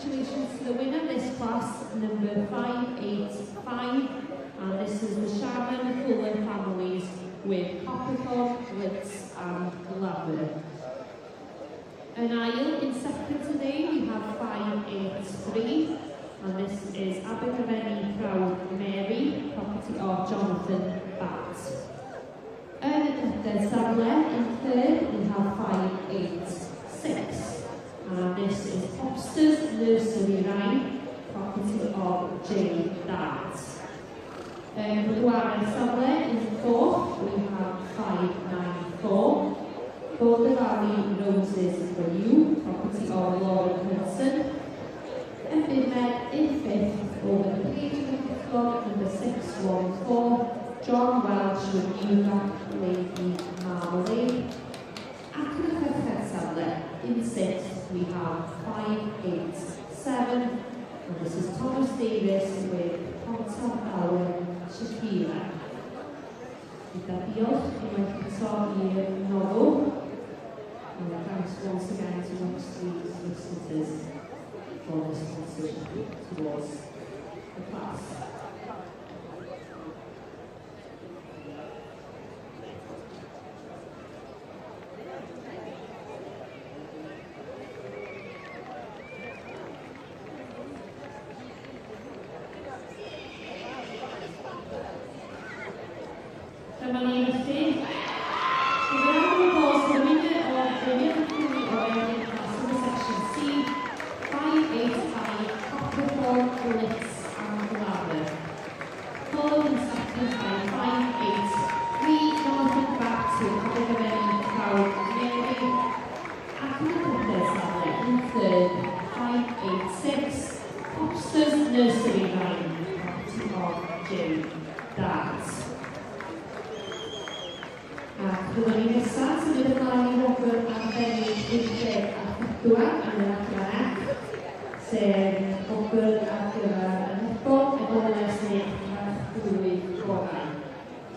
Congratulations to the winner, this class, number 585, and this is the Shaman Fuller families with Capricorn, Blitz and Glamour. An aisle in second today, we have 583, and this is Abergavenny Proud Mary, property of Jonathan Batts. The Sadler in third, we have 586. And this is Hopster's Nursery Rhyme, property of J. Darts. Luana Sadler in fourth, we have 594. Border Valley Roses for You, property of Lauren Hudson. Med in fifth, over the page club number 614. John Welsh with Uva Lady Marmalade. Acronym Sadler in sixth, we have 587, and this is Thomas Davis with Ponta Allen Shakira. Gyda diolch unwaith eto i'r nofl, and thanks once again to Rock Street solicitors for this sponsorship towards the class.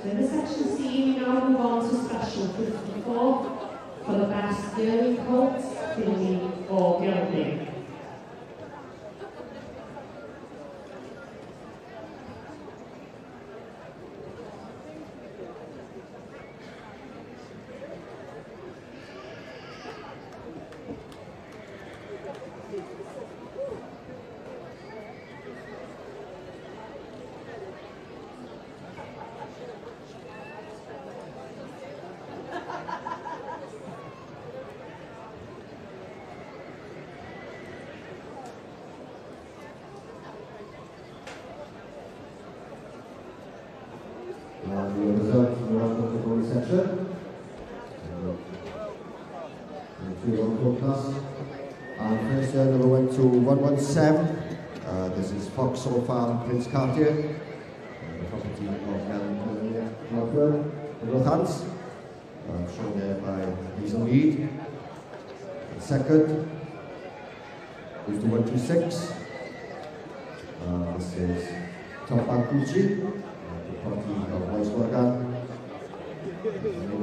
So in the section C, we now move on to special 54 for the best yearly coat, filling or gilding. The result from the Rock Category section. The 314 class. First year number went to 117. This is Foxhall Farm, Prince Cartier. The property of Melbourne, in Rothans. Shown there by Hazel Mead. The second goes to 126. This is Top Bankuchi. Property of Weiss Morgan.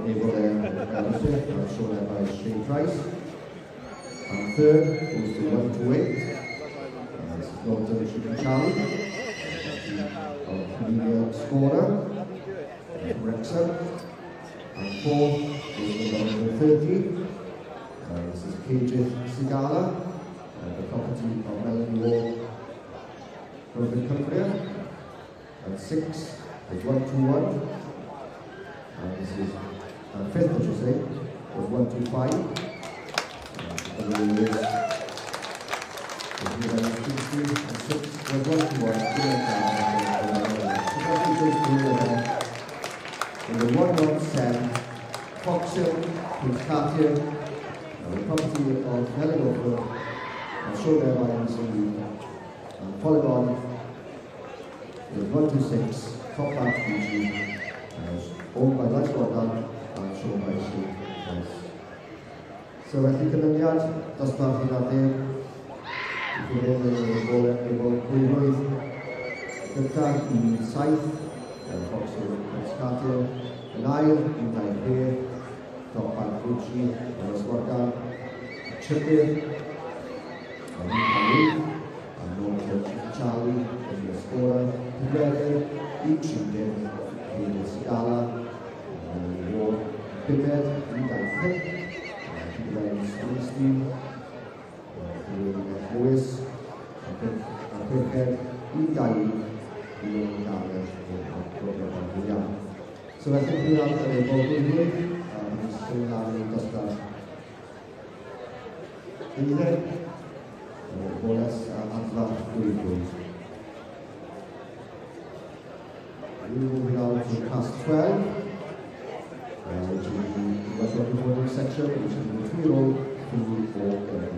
Able there, shown there by Shane Price. And third goes to 128. This is Norton Chicken Charlie. Of Cornelia Scorer. Wrexham. And fourth goes to 130. This is KJ Sigala. The property of Melanie Ward. Robin Cumbria. And sixth is 121. This is fifth, I should say, was 125. And sixth was 121. In the 117, Foxhill, Prince Cartier, the property of Helen Oakland, and shown there by Hazel. And followed on with 126, Top Bank Fuji, owned by Weiss Morgan and shown by Shane Price. So felly canlyniad dosbarth hynna dim, i chi ddim yn efo gwylwydd gyda i saith, Foxhill Prince Cartier, yn ail i 25, Top Bank Fuji, Weiss Morgan, Chipir, together, each of them in the Scala, your prepared, you guys take, Ibrahim Springsteen, Lewis, prepared, you guys, so I think we are both here, still having just either Bolas Atlas Kuriku. We will move on to class 12, which is the performing section, which is the 3 4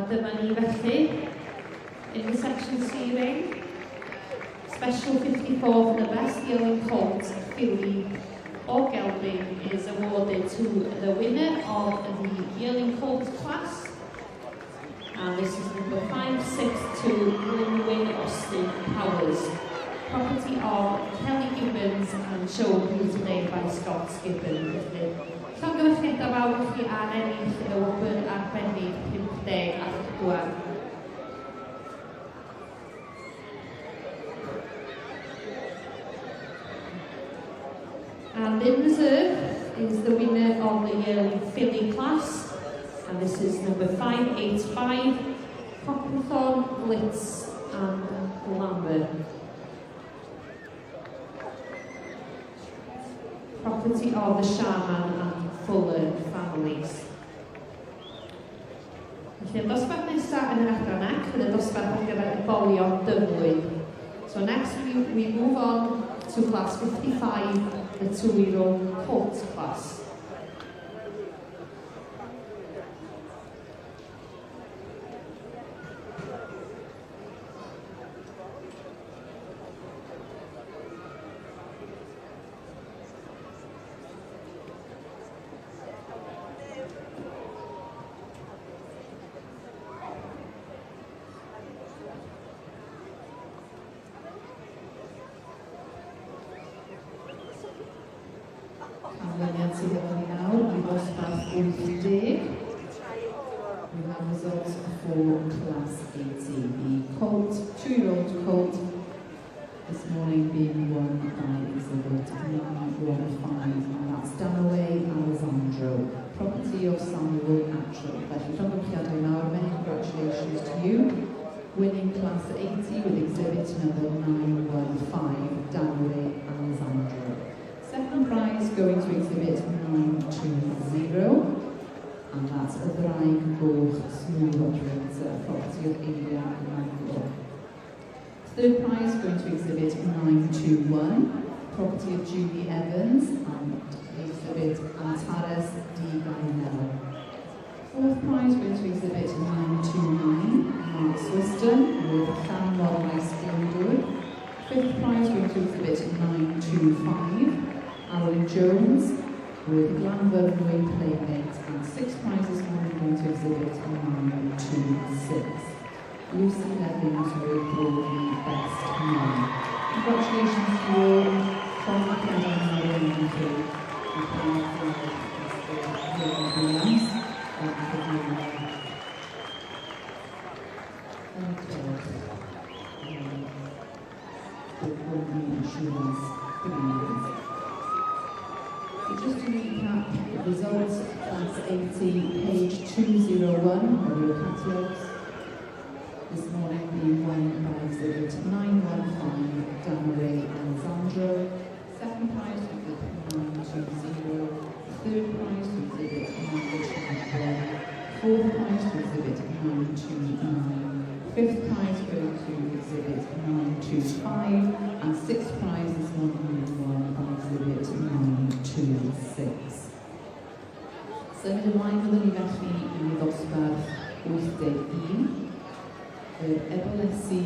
dyma ni felly, in the section C ring, special 54 for the best yearling colt filly or gelding is awarded to the winner of the yearling colt class. And this is number 562, Glynwyn Austin Powers. Property of Kelly Gibbons and shown here today by Scott Gibbons. Llongyfarchiadau fawr i chi ar ennill y wobr arbennig 50 a 4. And in reserve is the winner of the yearly filly class, and this is number 585, Copperthorne, Blitz and Lambert. Property of the Sharman and Fuller families. Felly, y dosbarth nesaf yn yr adran ac, yn y dosbarth ar gyfer y bolion dyflwydd. So next we move on to class 55, the 2-year-old colt class. Canlyniad sydd efo ni nawr, i ddosbarth 80. We have results for class 80. The colt, 2-year-old colt, this morning being won by exhibit 915, and that's Danaway Alessandro, property of Samuel Attrell. Felly, llongyfarchiadau nawr, many congratulations to you. Winning class 80 with exhibit number 915, Danaway Alessandro. Second prize going to exhibit 920, and that's a Draig Goch Small Operator, property of Adrian Michael. Third prize going to exhibit 921, property of Julie Evans, and exhibit Antares D. Gainel. Fourth prize going to exhibit 929, Mark Swiston with Llanmor Rice Glyndŵr. Fifth prize going to exhibit 925, Alan Jones with Glanford Nwyn Playmate, and sixth prize is going to exhibit 926. Lucy Evans will pull the best man. Congratulations to you all from the Academy of So just to recap the results, class 80, page 201 of your catalogues. This morning being won by exhibit 915, Danaway Alessandro. Second prize to exhibit 920. Third prize to exhibit 921. Fourth prize to exhibit 929. Fifth prize going to exhibit 925. And sixth prize is one won by exhibit 926. Symud ymlaen fyddwn ni felly i ddosbarth 81. Epilepsy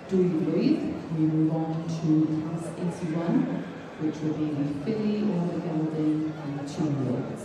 dwyflwydd, we move on to class 81, which will be the filly or the gelding and 2-year-olds.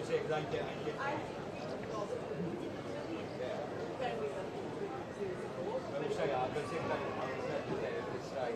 say, because I get I wish I had, but it's like, it's like,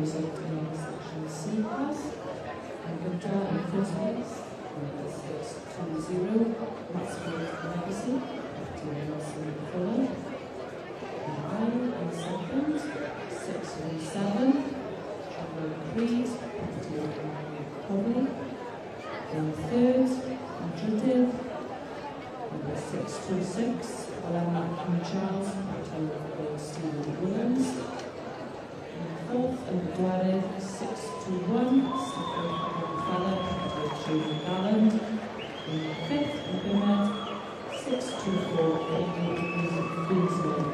Section C class, and Gunter in first place, 6-2-0, Matsfield Legacy, to Nelson Fuller. And in second, 6-1-7, Trevor Please, to Covey. In third, Adjective, number 6-2-6, Alana Charles, to Stephen Williams. Fourth and Guare 6-1, Stephen Feller, Julie Galland. In fifth and Bennett 6-2-4, Music Queensland,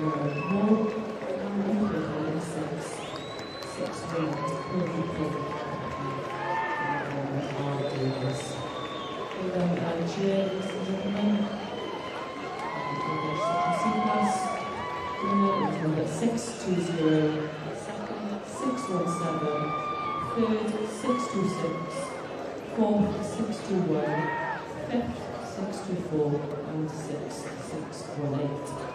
Lauren Hall. And in fifth and sixth, 6-1 to Courtney Cook and R. Davis. Well done, Algier, ladies and gentlemen. English Section C class. Winner is number 6-2-0. 6-1-7, third 6-2-6, fourth 6-2-1, fifth 6-2-4, and sixth 6-1-8.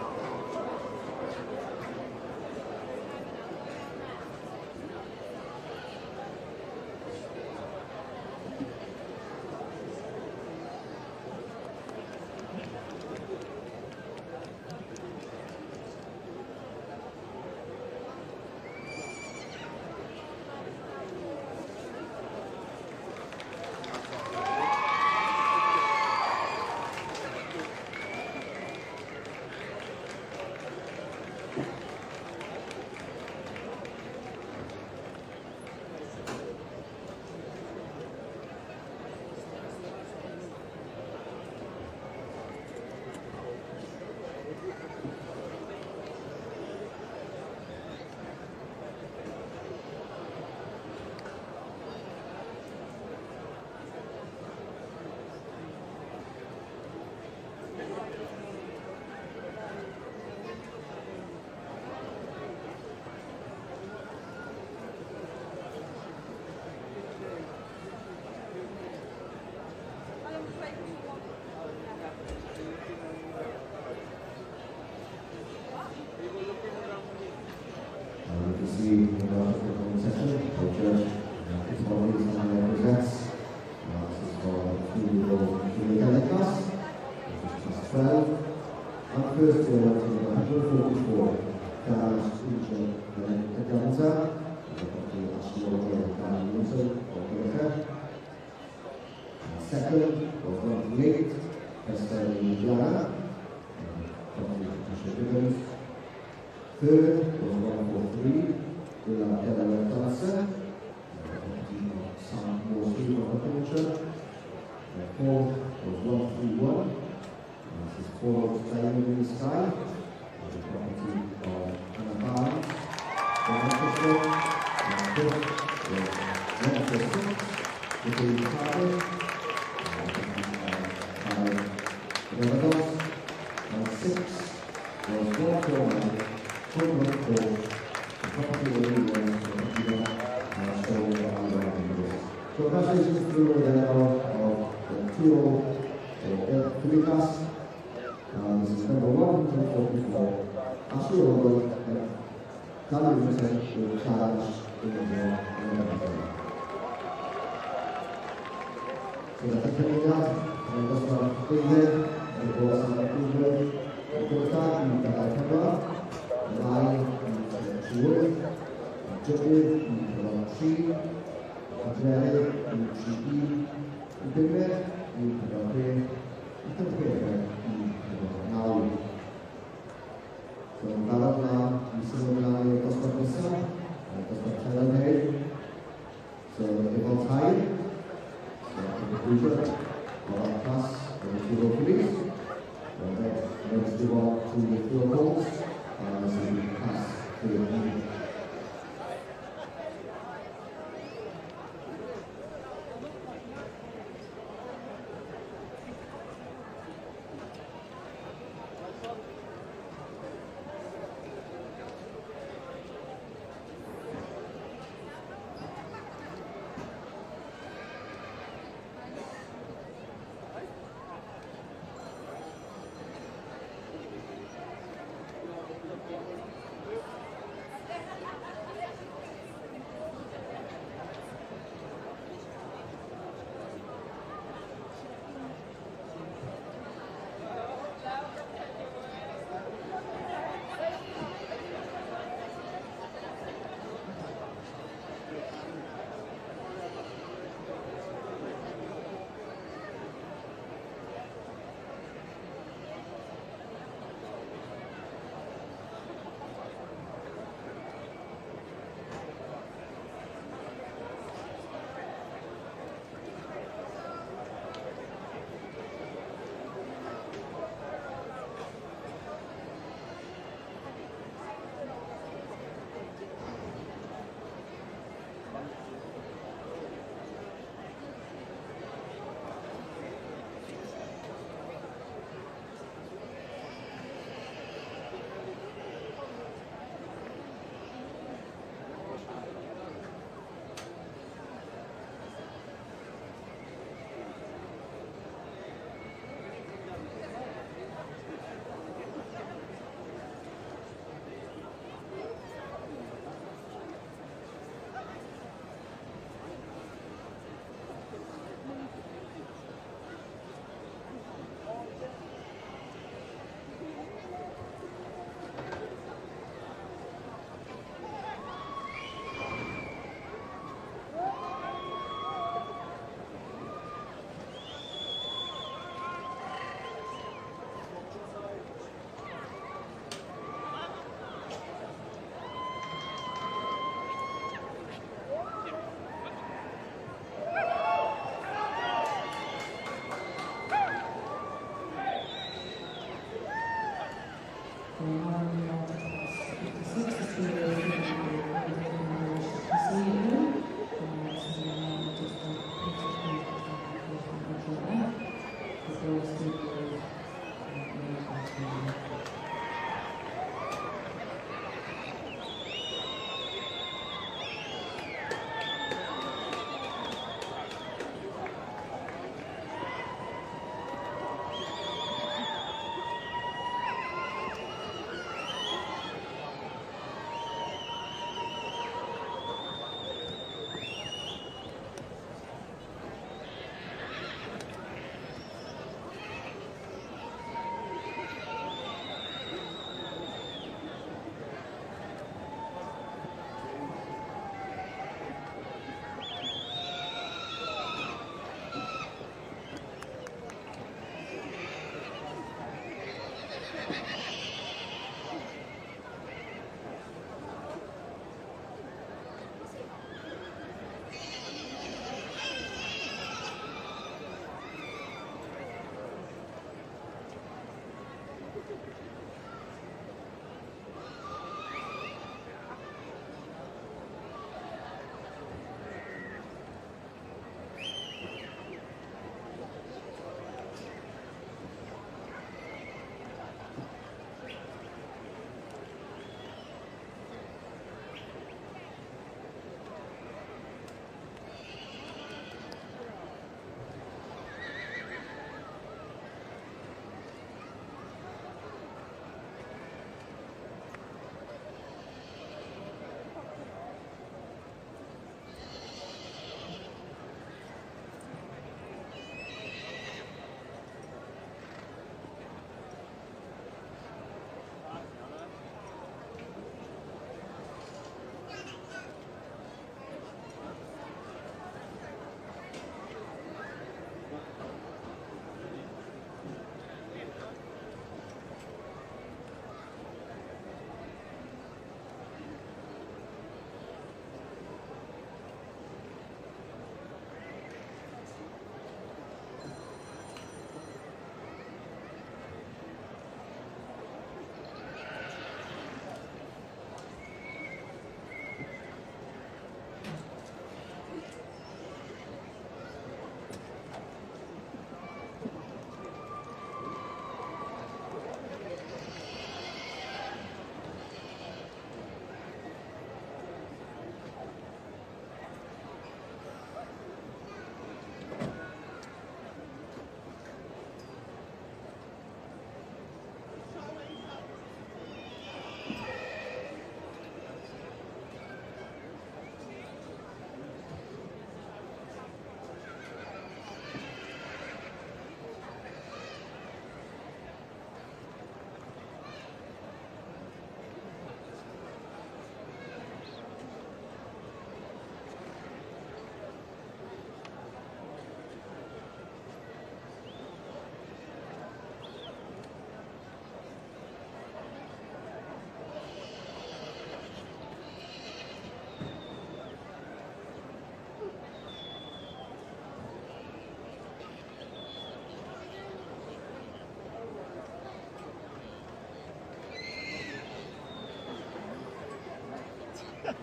Second was 1-8, Esther Indiana, third was 1-4-3, Della Tassa, Sam Mosley from Hertfordshire. Fourth was 1-3-1, this is called Diamond in the Sky, the property of Anna Barnes from Hertfordshire. And fifth was 1-4-6, Nicola Carter. And six was 1-4-9, 4-1-4, the property of so congratulations to the winner of the 2-0 3 class. This is number 1-44, Ashley Owen and Danny Wilson to challenge in the so that's coming out. And that's what we did. And it was on the Jobyr i Program 3, Adriany i 3E, Dymer i Program 5, i Tempere i Program 9. Sementara disimulasi dosbat besar, dosbat jalan hari, sebelum saya, berikut orang kelas dua polis, dan dua kelompok kelas ini. Well,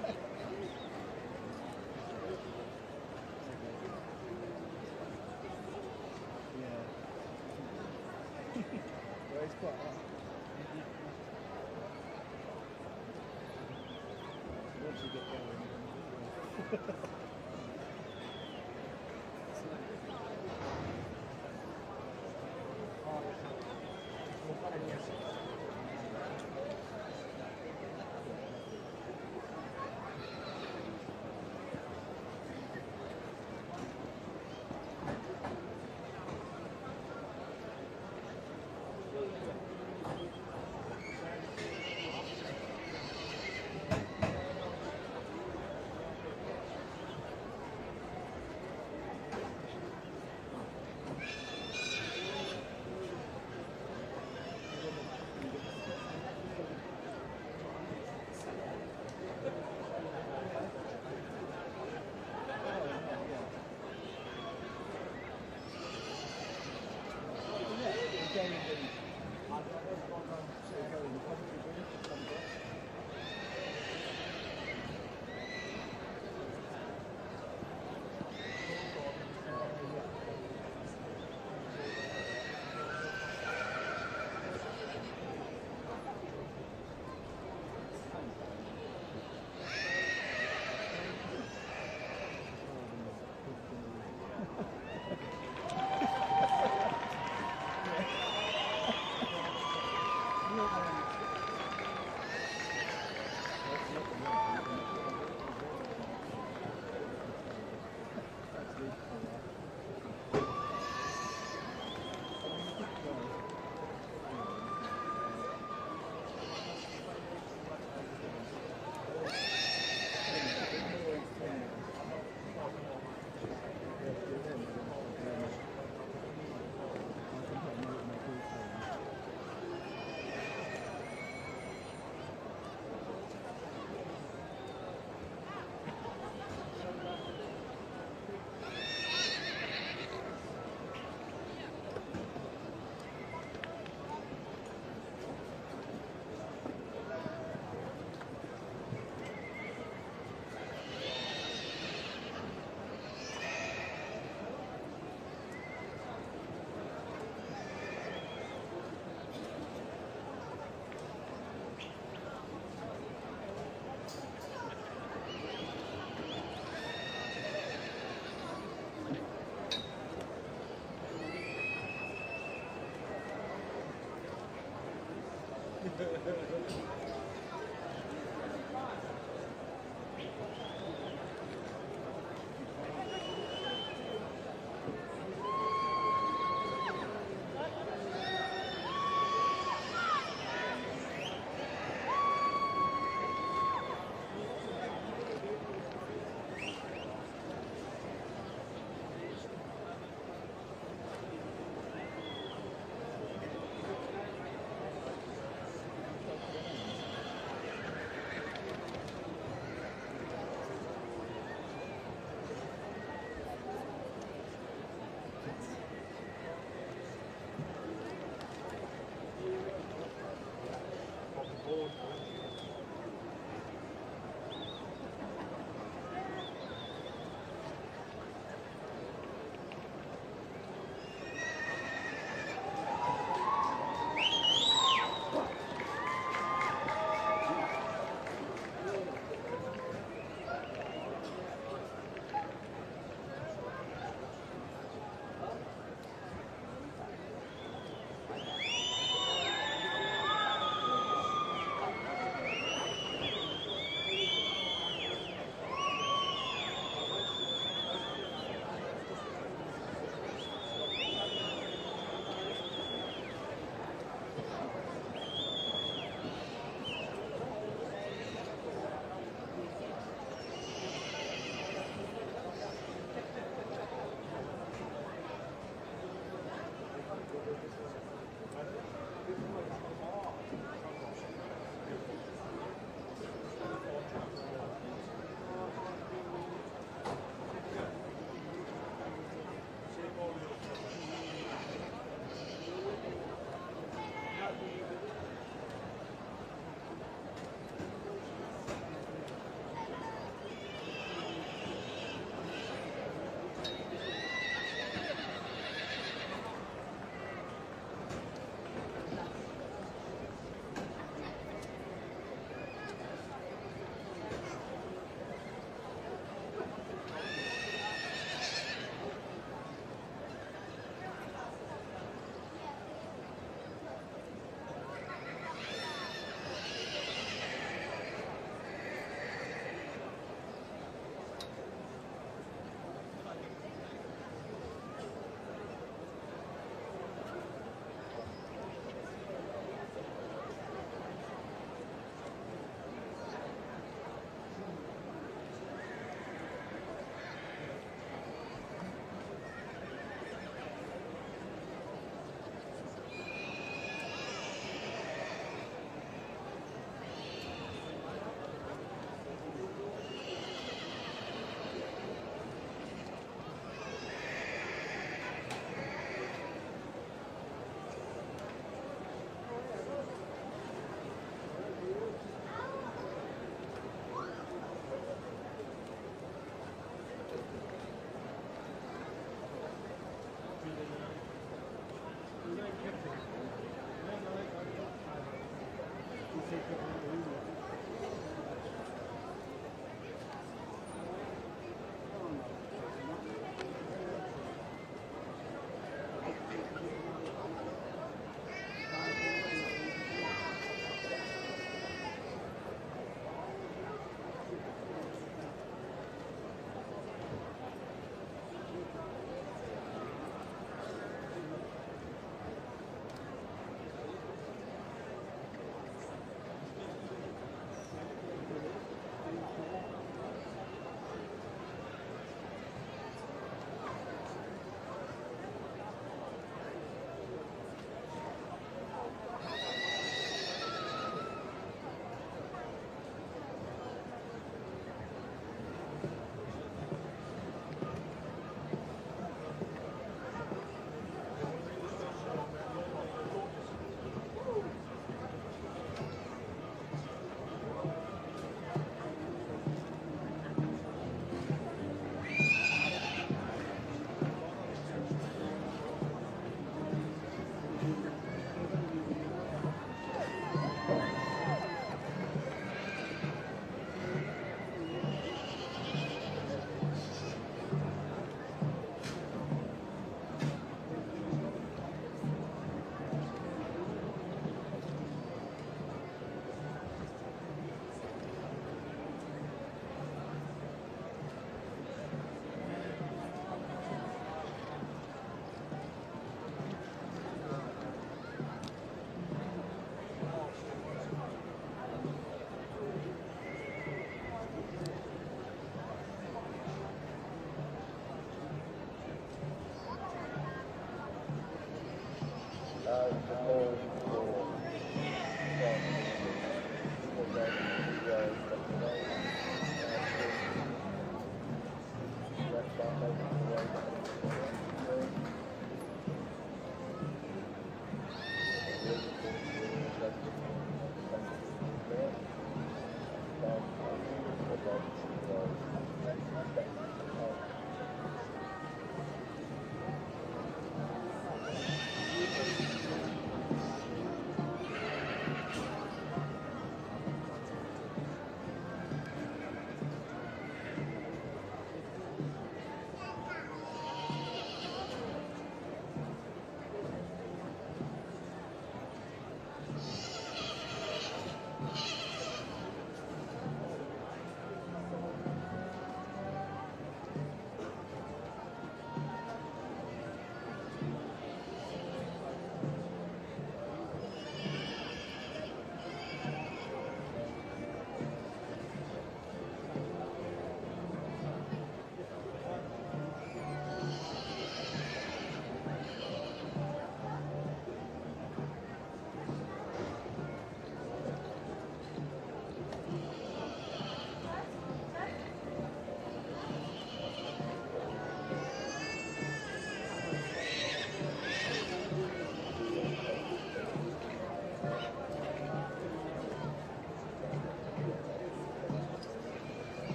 it's quite hot. Once you get going.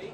Right.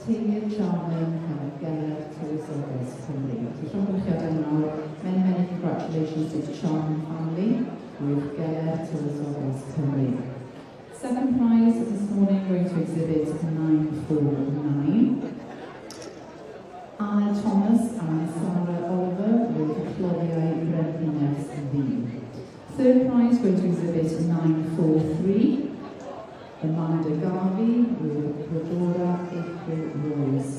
Teulu Charman and Gelert Tywysoges Cymru. So llongyfarchiadau nawr, many congratulations to the Charman family with Gelert Tywysoges Cymru. Second prize this morning going to exhibit 949. Anna Thomas and Sarah Oliver with Claudia Brenhines V. Third prize going to exhibit 943. Amanda Garvey with Rodora April Rose.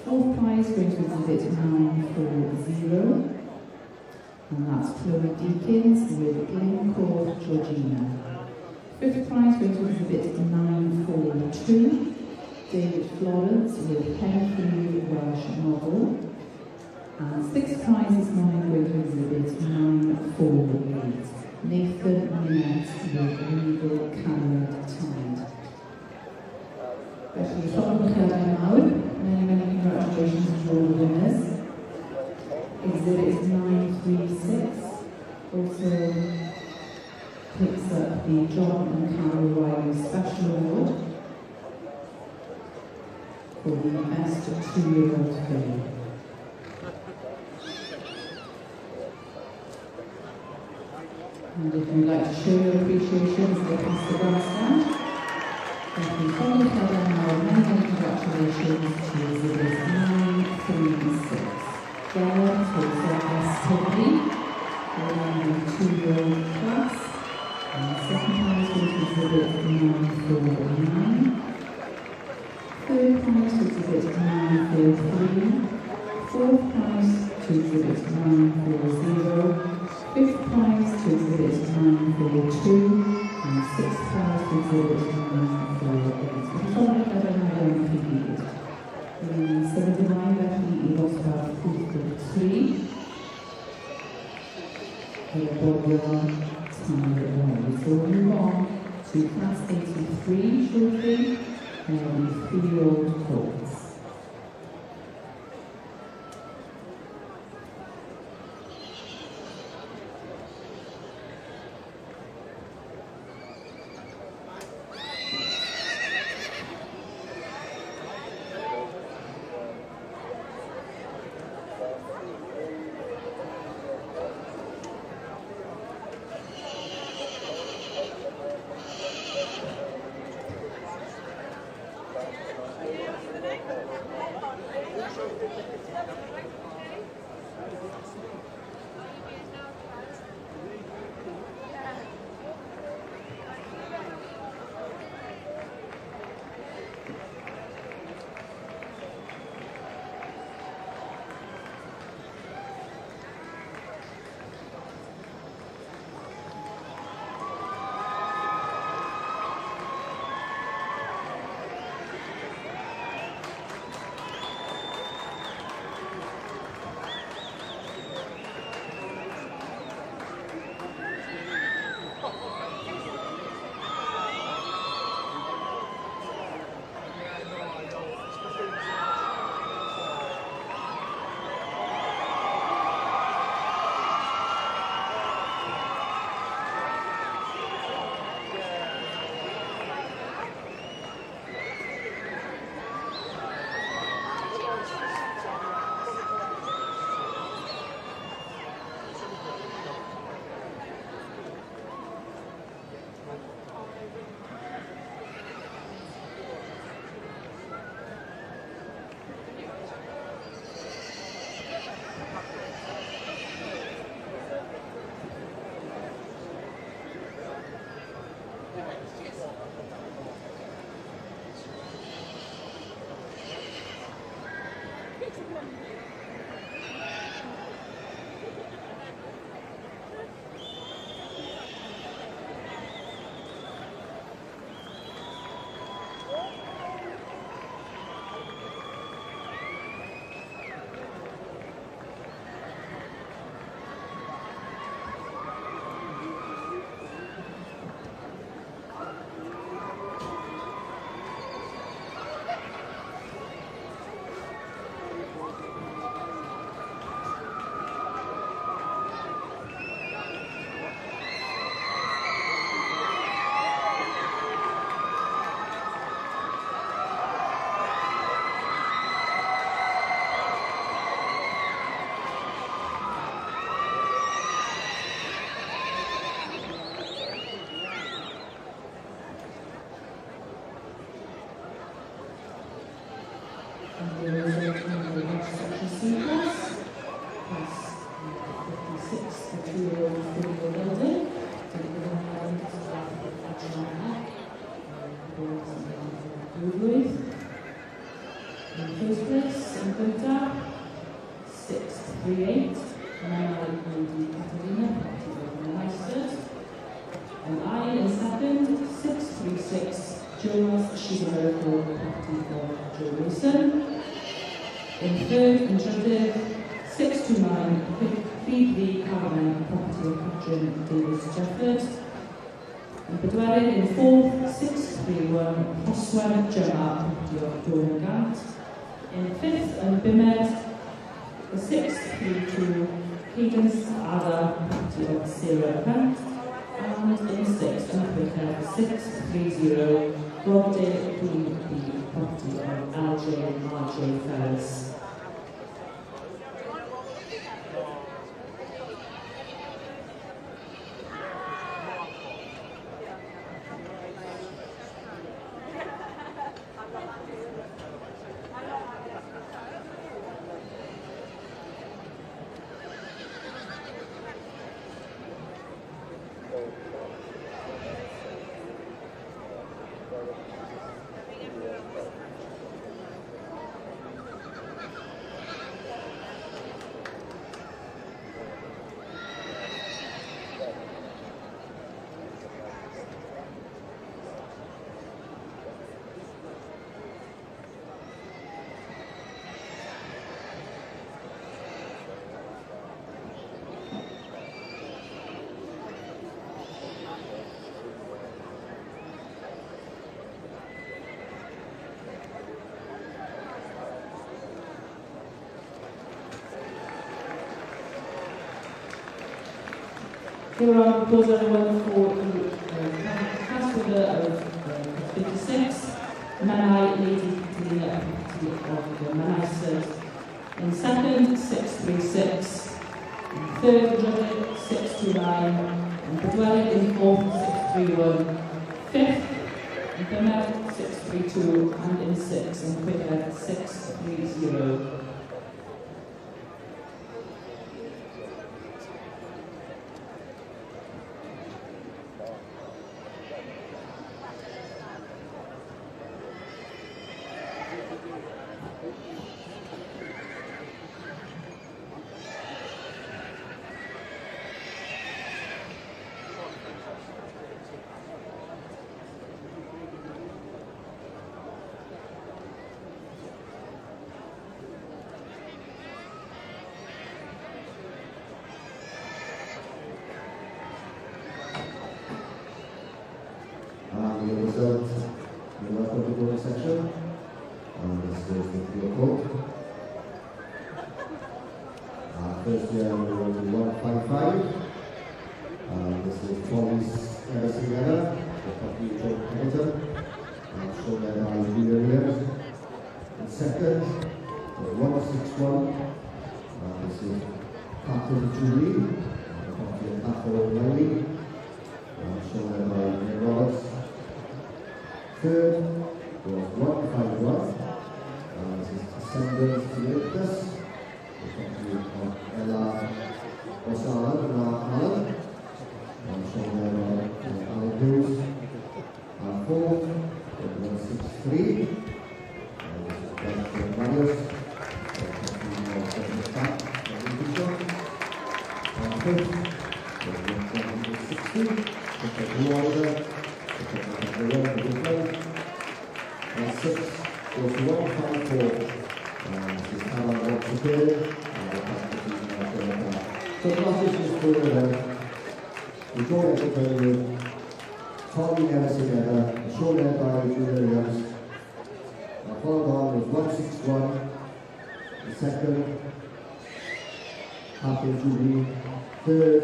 Fourth prize going to exhibit 940. And that's Chloe Deakins with Glencore Georgina. Fifth prize going to exhibit 942. David Florence with Henry Welsh Novel. And sixth prize this morning going to exhibit 948. Nathan Minette with Regal Carried Tide. Felly, llongyfarchiadau mawr. Many congratulations to all the winners. Exhibit 936 also picks up the John and Carol Riley Special Award for the best 2-year-old film. And if you'd like to show your appreciation as they pass the grandstand, thank you. Many congratulations to exhibit 936. Gareth Tywysoges Cymru, the 2-year-old class. And second prize was exhibit 949. Third prize to exhibit 943, fourth prize to exhibit 940, fifth prize to exhibit 942, and sixth prize to exhibit 948. So probably better than I don't completed. In 79, felly I ddosbarth 53. Bobio Tair. So we'll move on to class 83 shortly. The 3-year-old colts. And there is a section C class, class 56, the 2-year-old football building. So the one is in first place, in Gotha, 638, Manuel Lady Catalina, Meisters. And I in second, 636, Jonas Shibaro, property of Joe Wilson. In third and traded, 629, Feedley Caravan, property of Jim Davis Jefford. And Bedwerin in fourth, 631, Oswan Gemma, property of Dawn Gant. In fifth and Bimed, the 632, Cadence Ada, property of Sarah Grant. And in sixth and quicker, 630, Brogden PB, property of RJ Ferris. Here are those everyone for the class winner of 56, Manai Lady Catalina of the Meisters. In second, 636. In third, Judith, 629. And Bedwerin in fourth, 631. Fifth, in Bimed, 632. And in sixth, and quicker, 630. The result in the left of the goal section. This is the field court. First year we went to 155. This is Thomas Anderson, the property of John Hamilton, shown there by Julia Williams. In second, 161. This is Captain Julie, the property of Catherine Riley, shown there by Nick Roberts. Third was 151. This is Ascendant Eucalyptus, the property of Ella Osala Alan, shown there by Alan Hughes. Fourth was 163. This is Benjamin Brothers, the property of Central Staff and Bishop. Fifth was 160. The Blue Order. And sixth was 154. This is Alan Watson, so classes is for the joint entertainment, Tommy Anderson together, shown there by Julia Williams. Followed on with 161. The second, Captain Julie. Third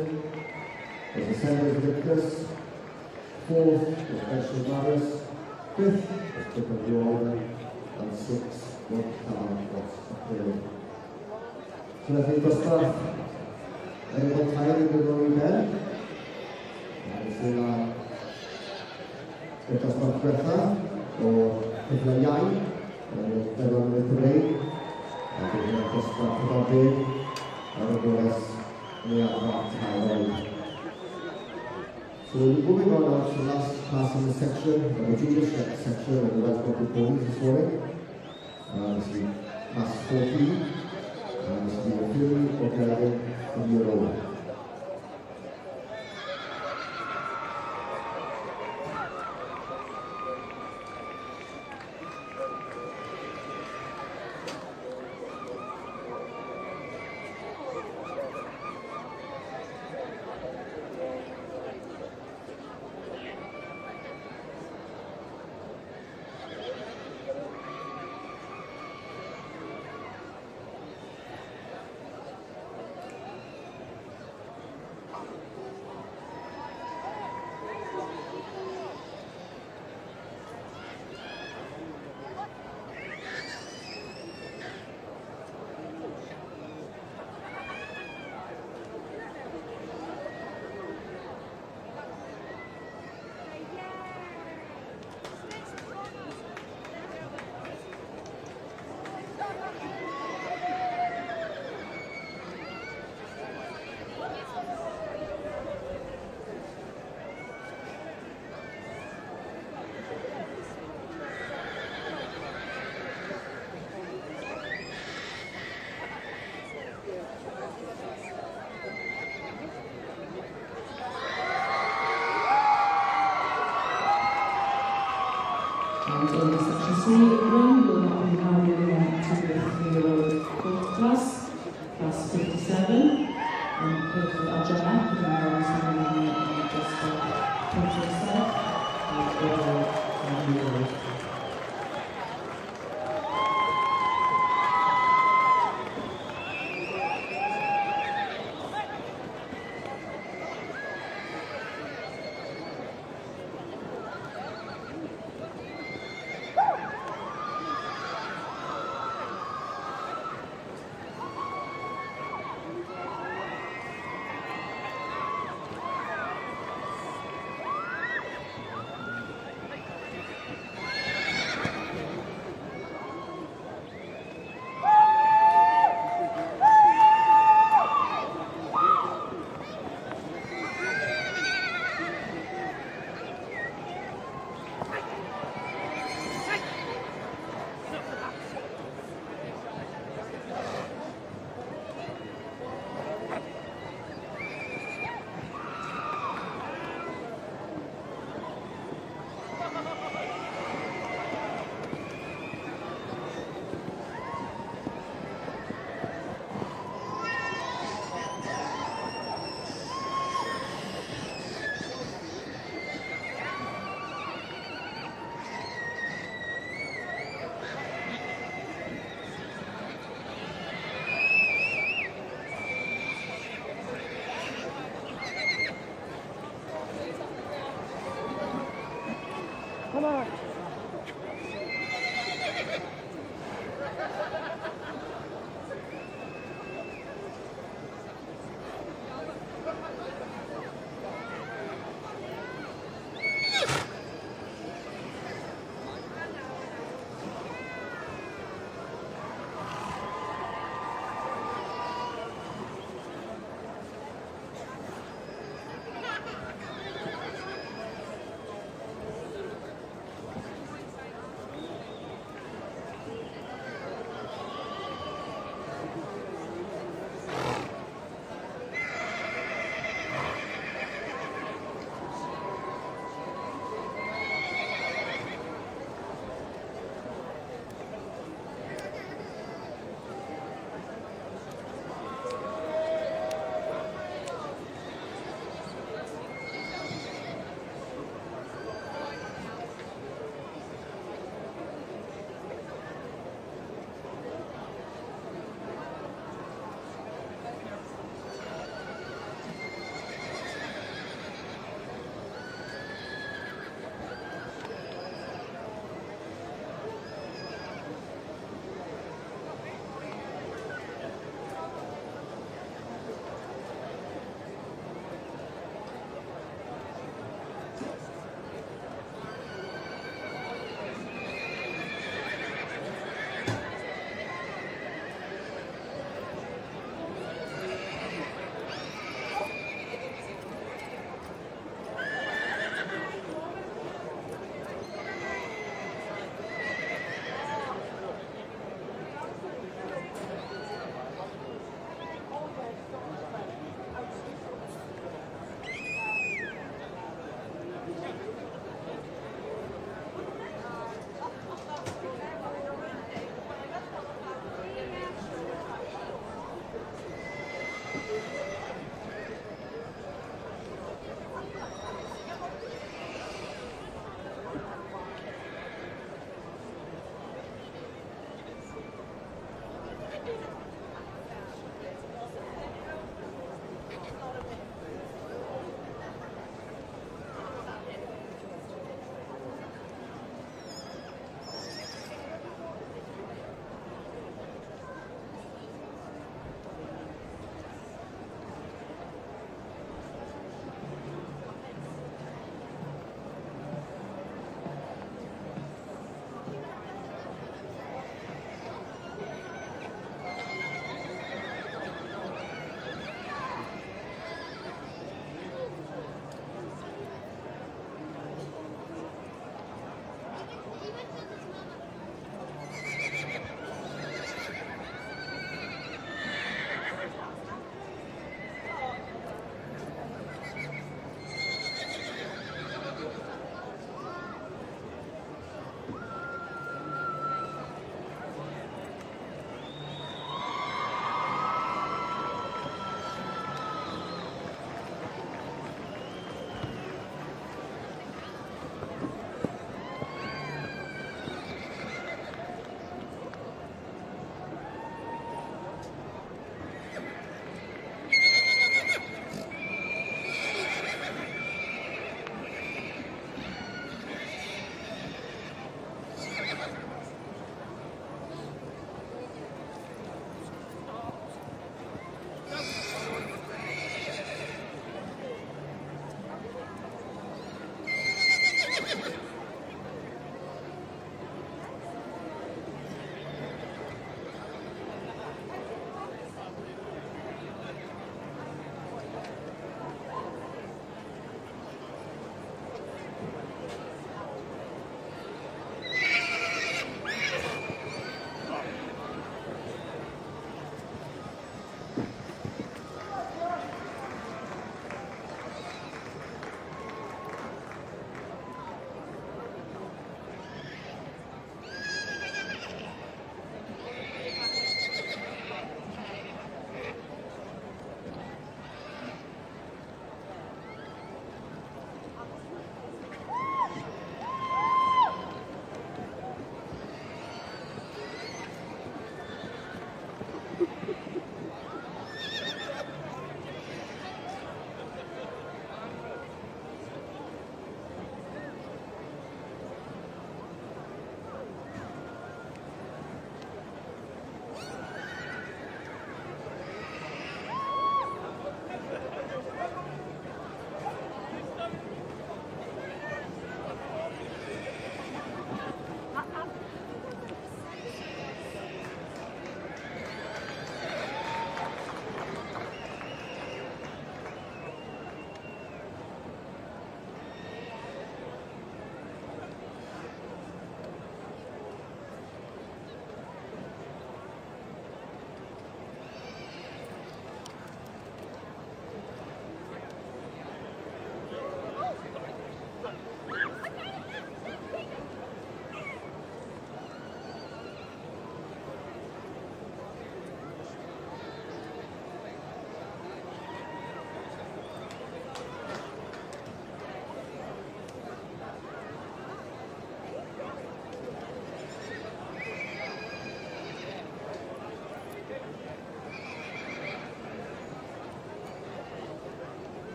was the Sanders Victus. Fourth was Special Matters. Fifth was Clip of the Order. And sixth was Talent Fox. So I think the stuff, everyone tired of the going then. And so ito stuff better, or if you're young, everyone with the rain. class in the section, the junior section of the Westport Police this morning. This is class 14. This is the Fury of 11-year-old. And in section C, ring will not be handed on to the 3-year-old court class, class 57. And both of Ajana, who are also just put yourself, and all 1-year-old.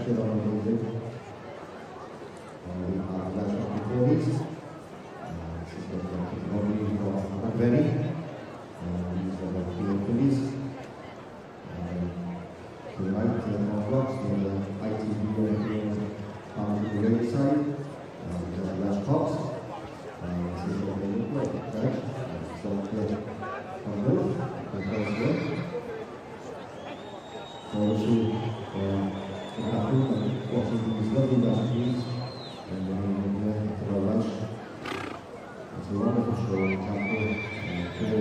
selected on the music. We have Last of the Police. This is the nominee for McVery. These are the field police. Tonight, 10 o'clock, in the ITV on the right side. We have Last Box. This is what they look like, right? So, on both, also, watching these lovely recipes and for a lunch. It's a wonderful show, example, for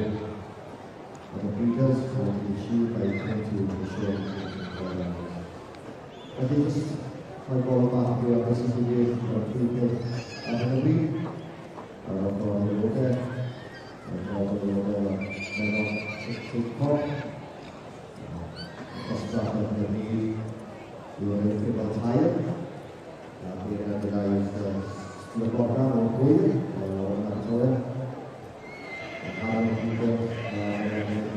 other breeders, for the issue by trying to show I think just my ball back here, this is the way for people at the week, for the water, and for the pop. First up of the knee, we were a little tired. We recognized the program of Goyle, or Anatolia. How many people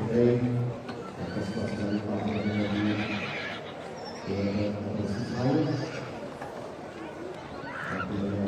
today? First up, we were tired. We were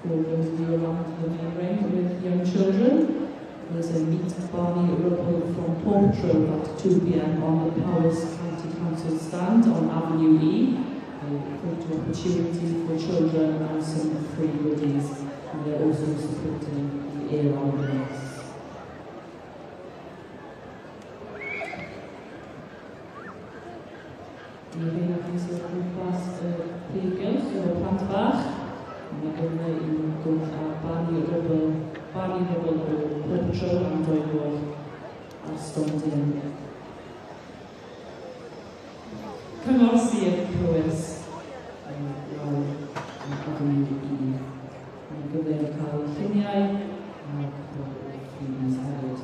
for those of you around the main ring with young children. There's a Meet Barney Rubble from Paw Patrol at 2 p.m. on the Powys County Council stand on Avenue E. A photo opportunity for children and some free goodies. And they're also supporting the Air Ambulance. Die hele diese Grupas Plegers oder Pantbach. Mae hwnna i'n gwrdd â Barney Rubble o Paw Patrol am Doegwr a Stondin. Cyngor Sir Powys lawr yn Avenue E. Mae'n gyfer cael lluniau a ffilms hefyd.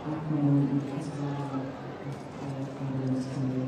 Ac mae nhw'n casglu ambulance Cymru.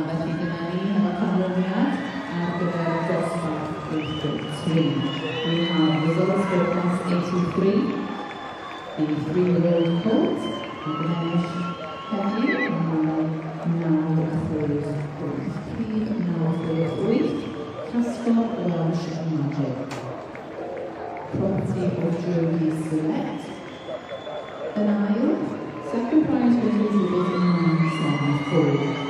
Felly dyma ni efo canlyniad ar gyfer dosbarth 83. We have results for class 83, the 3-year-old colt, and the English heddiw, now throws Pryd, now throws 8, Castor, Welsh Magic. Property of Jury Select. An aisle, second prize was Elizabeth in 974.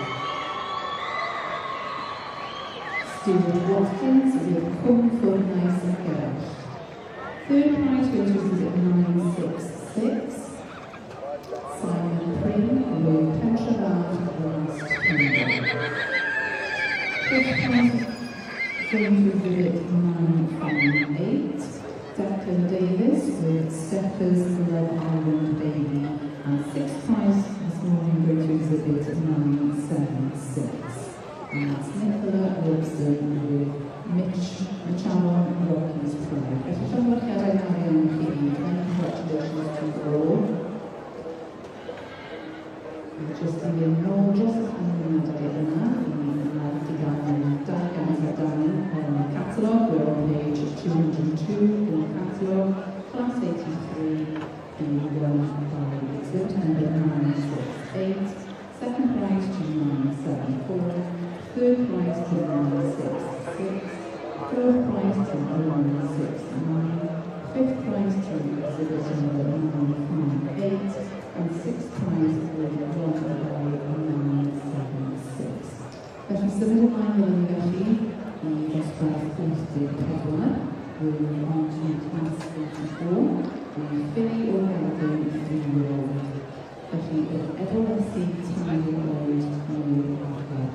Stuart Watkins with Come For Nice and Girl. Third prize goes to exhibit 966. Simon Pring with Petrolad Last Kingdom. Fifth prize going to exhibit 958. Declan Davis with Steppers Love Island Baby. And sixth prize this morning goes to exhibit 976. And that's Nicola Wilson with Mitchell Rocky's Pride. Felly, llongyfarchiadau mawr iawn i chi gyd. Many congratulations to you all. Jyst i fynd nôl dros y canlyniadau yna, i gael dau gant a dau yn y catalog. We're on page 202 in the catalog, class 83, B1 by September 968. Second prize 2974. Third prize to 966, fourth prize to 969, fifth prize to exhibit number 958, and sixth prize to 976. Felly symud ymlaen fel yn gallu i ddosbarth 84, we're on to class 84, the Philly O'Reilly 3-year-old. Felly, efo esi 3-year-old mwy arfer.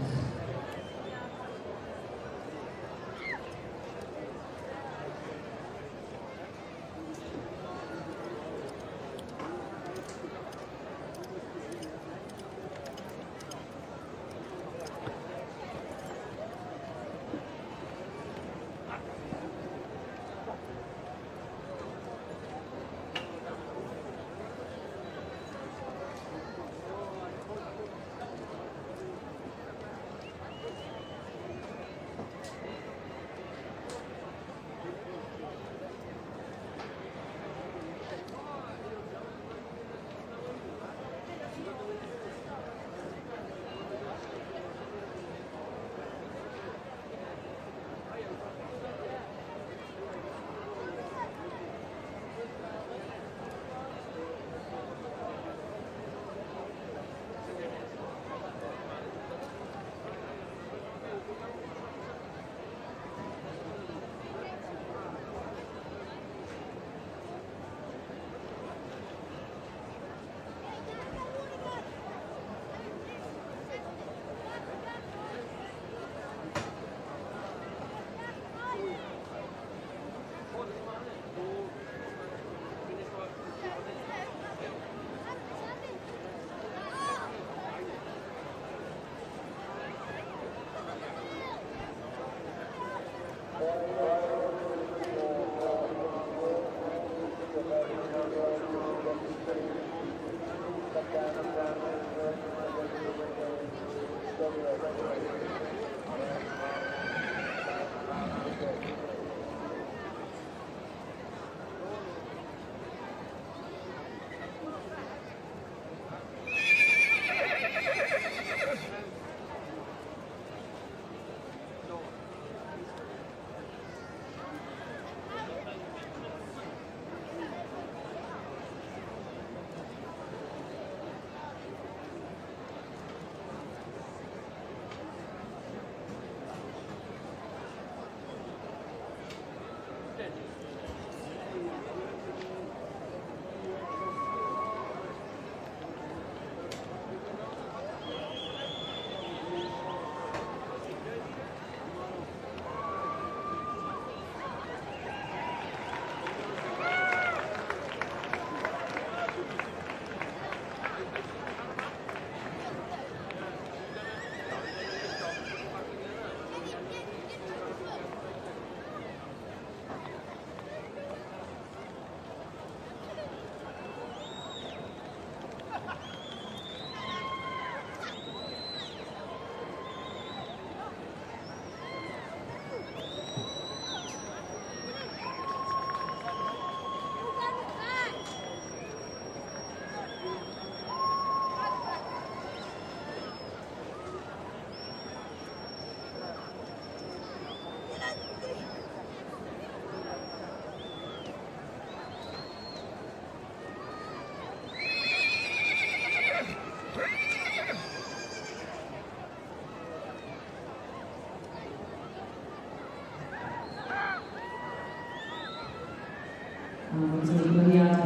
It's an Ymweliad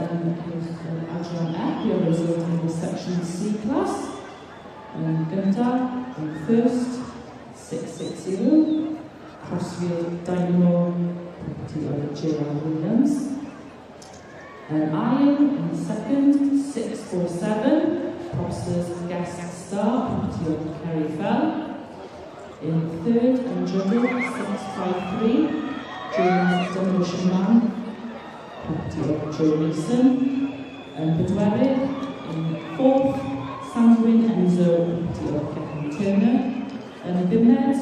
Adran Eck, who are reserved in the Section C class. Gynta, in first, 660. Crossfield Dynamo, property of J.R. Williams. Iron in second, 647. Propsters Guest Star, property of Kerry Fell. In third and Juggle, 653. James Demolition Man, property of Joe Mason. Bedwerydd in fourth, Sandwyn Enzo, property of Kevin Turner. Bimed,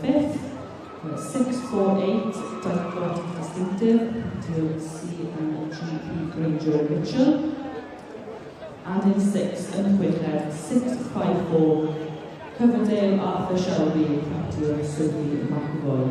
fifth, 648, Dykewad Distinctive, property of C&GP Granger Mitchell. And in sixth and Gwynedd, 654, Coverdale Arthur Shelby, property of Sophie McAvoy.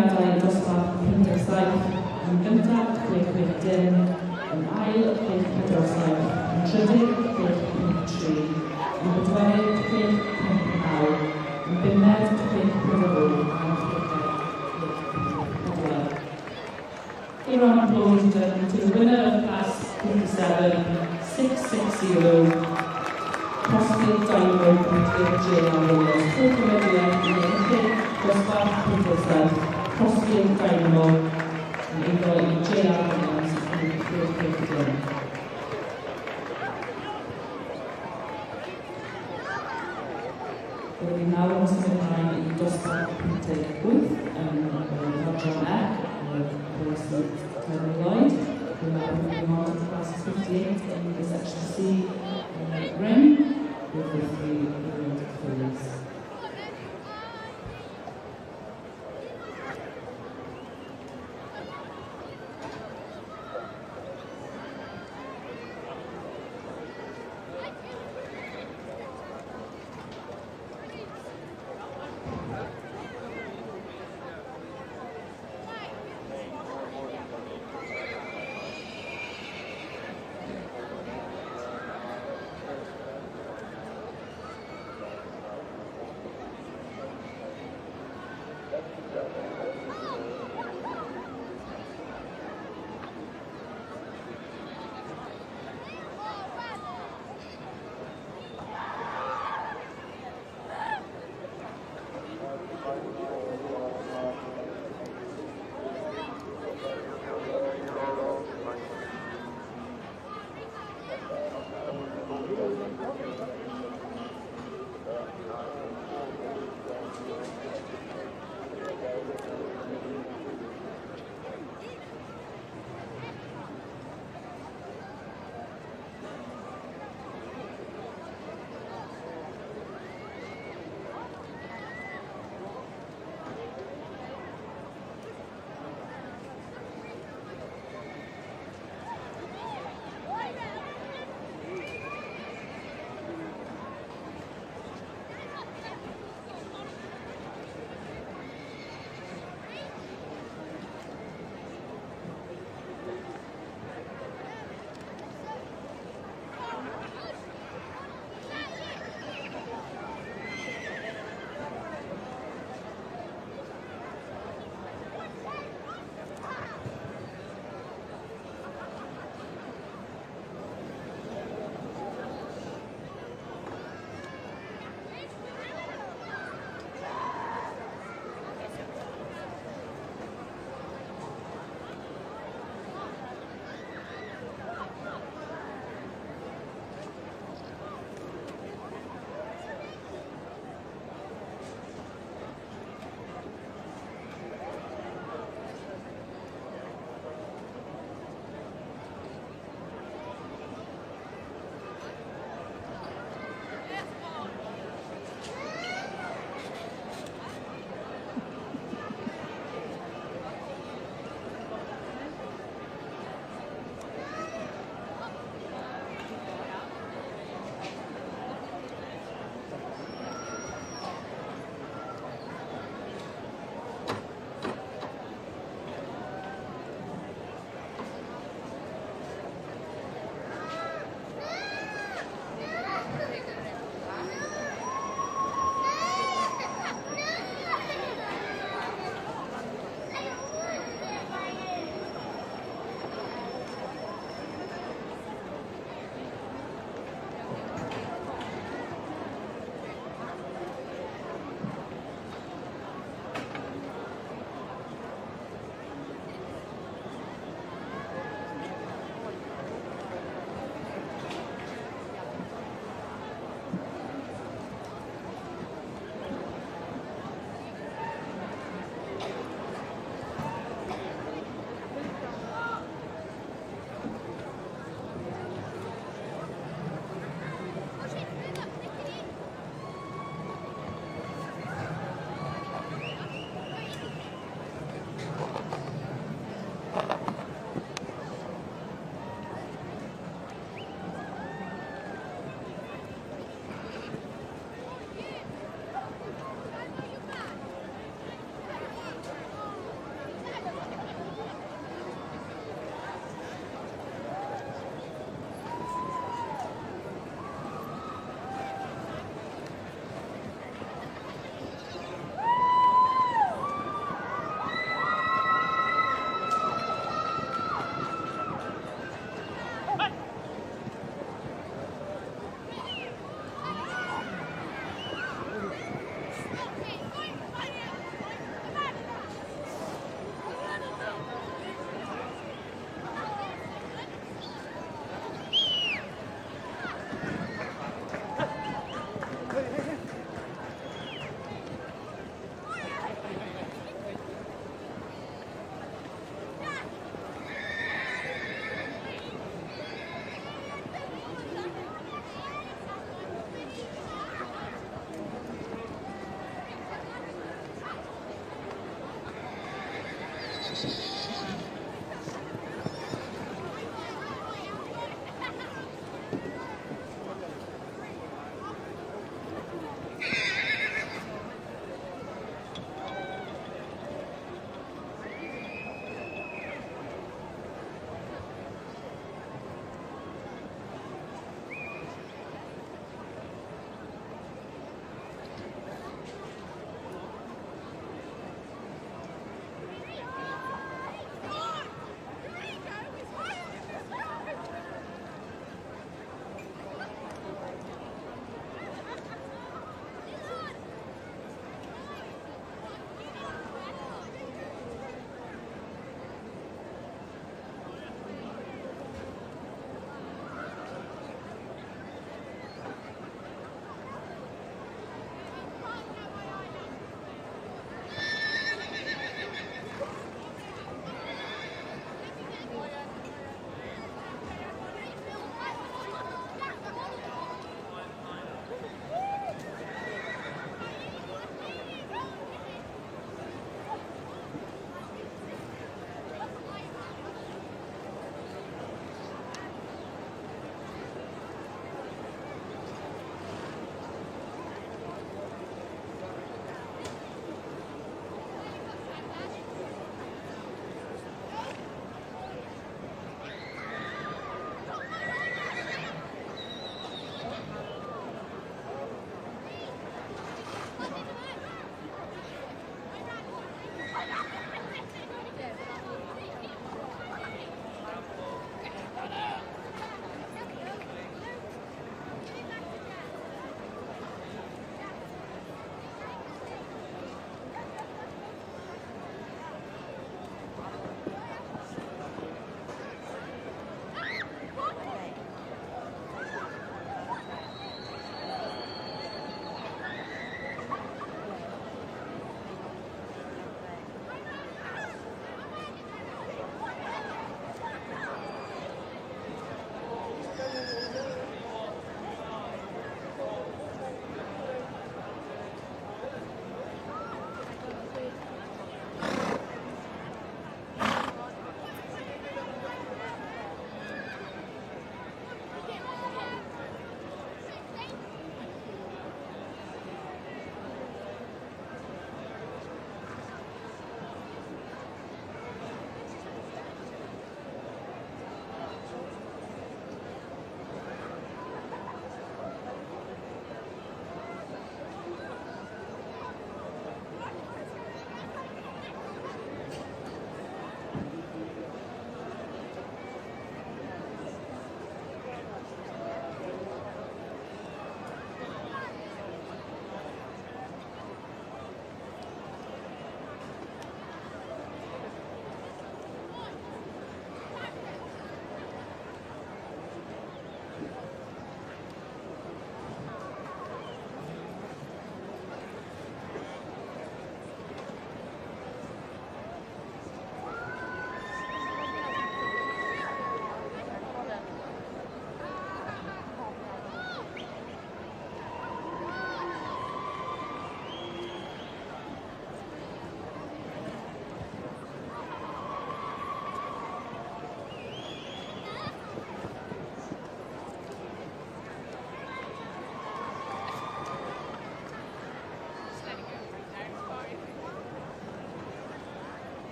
Cymryd dosbarth 57 yn gyntaf, 6-6-dim, yn ail, 6-4-7, yn trydydd, 6-5-3, yn bedwerydd, 6-5-9, yn bumed, 6-5-8, Here on applause to the winner of class 57, 660, Crossfield Dynamo, property of J.R. Williams, Ymweliad dosbarth 57, Crossfield Dynamo, yn eiddo I J.R. Williams yn 6-5-dim. Byddwn ni nawr yn symud ymlaen I dosbarth 58 yn Adran Eck, Polisi Tony Lloyd. We're now moving on to class 58 in the Section C ring with the 3 event fillies.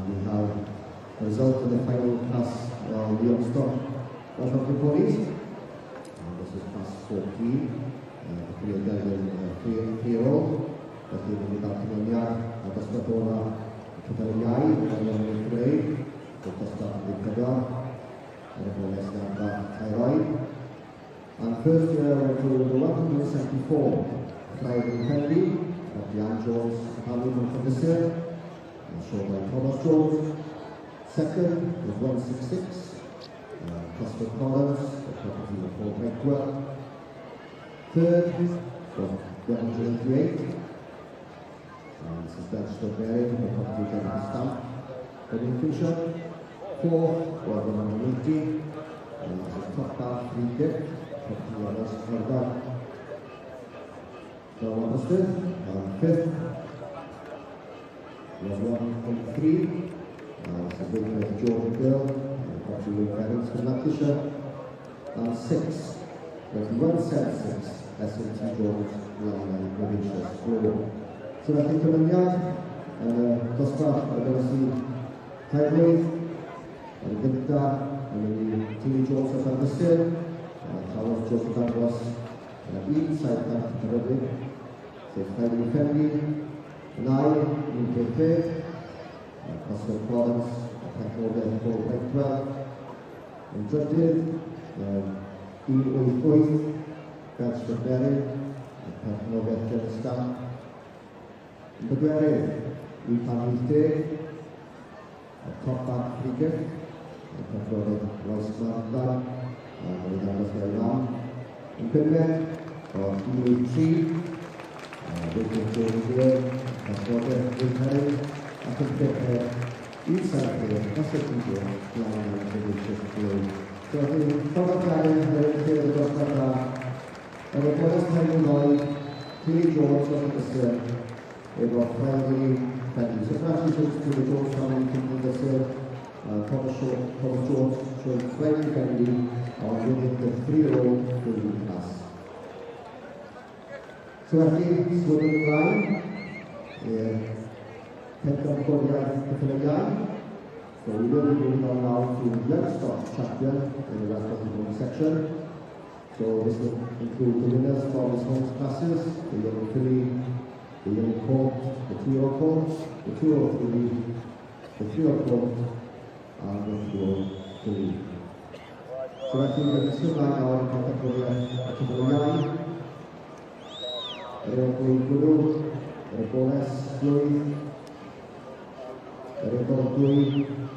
We have a result of the final class Leonstock of the police. This is class 14. The 3-year-old. Dat is inderdaad een jaar. Dat is wat we hebben jij. Dat is een grade. Dat is dat we hebben. En dan is dat thyroid. And first year to the 174. Friday Henry. Jan Jones, Hamilton from the Sir. Shown by Thomas Jones. Second was 166. Custer Collins, the property of Paul Beckwell. Third was 188. This is Ben Strawberry, the property of Jennifer Stamp. Robin Fisher. Fourth was 180. This is Top Bar Free Gift, property of Ross Corda. So understood. Fifth was 1.3. This is winner of Jordan Girl, property of Parents from Lancashire. And sixth was 176. SLT Jones, Line Provincial School. So I think I'm thus far, I'm going to see Thyroid, and Victor, and Tilly Jones of Understood, Charles Joseph Douglas, and inside that Thyroid, so Friday Family, and I, in fifth, Custer Collins, Packnover, Paul Beckwell, and judges, Ian Oifoy, Bachelor Berry, Packnover, Jennifer Stamp. Begwere, Ethan Day, Top Back Cricket, Packnover, Ross Martin, and Dallas Around. In Pinman, Ian Tree, Victor Jones, Packnover, Ethan, I think that inside here, that's a good line of the Richard. So I think product line, the Dostaka, and the first time you know, Tilly Jones of the They were Friday, so congratulations to the Jones family, to the Thomas Jones showing very friendly on winning the 3-year-old filly class. So actually, swimming line, Peckham Korea Kefalogian. So we will be moving on now to the livestock champion in the rest of the home section. So this will include the winners from his home classes, the young filly, the young colt, the 2-year-old colt, the 2-year-old filly, the 3-year-old colt, and the 2-year-old filly. So I think that the swim line now in Peckham Korea Kefalogian. Erikoi Guru, Erikoles Dui, Erikol Dui,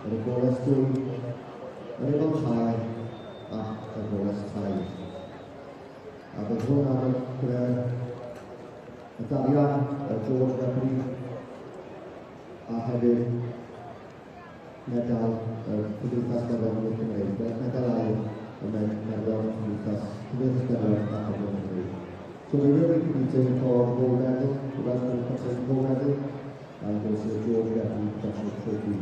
Erikoles Dui, Erikol Chai, Erikoles Chai. The zone Italian, George Referee, headed medal, Pulitas medal medal, and then medal Pulitas medal. So we're really competing for gold medal, the Western Conference gold medal, and also George Referee Professional Trophy.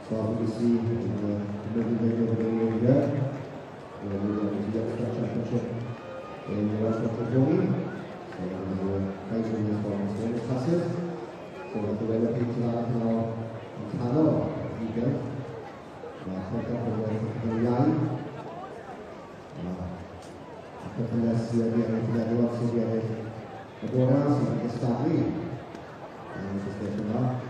So obviously, in the middle day of the year, we will be the championship in the West of the Tony. So we will raising this from smaller classes. So the way that people are now in Tano, you get, take up the line. Unless you are getting to the lots of the bonus and the starting. And just get them up.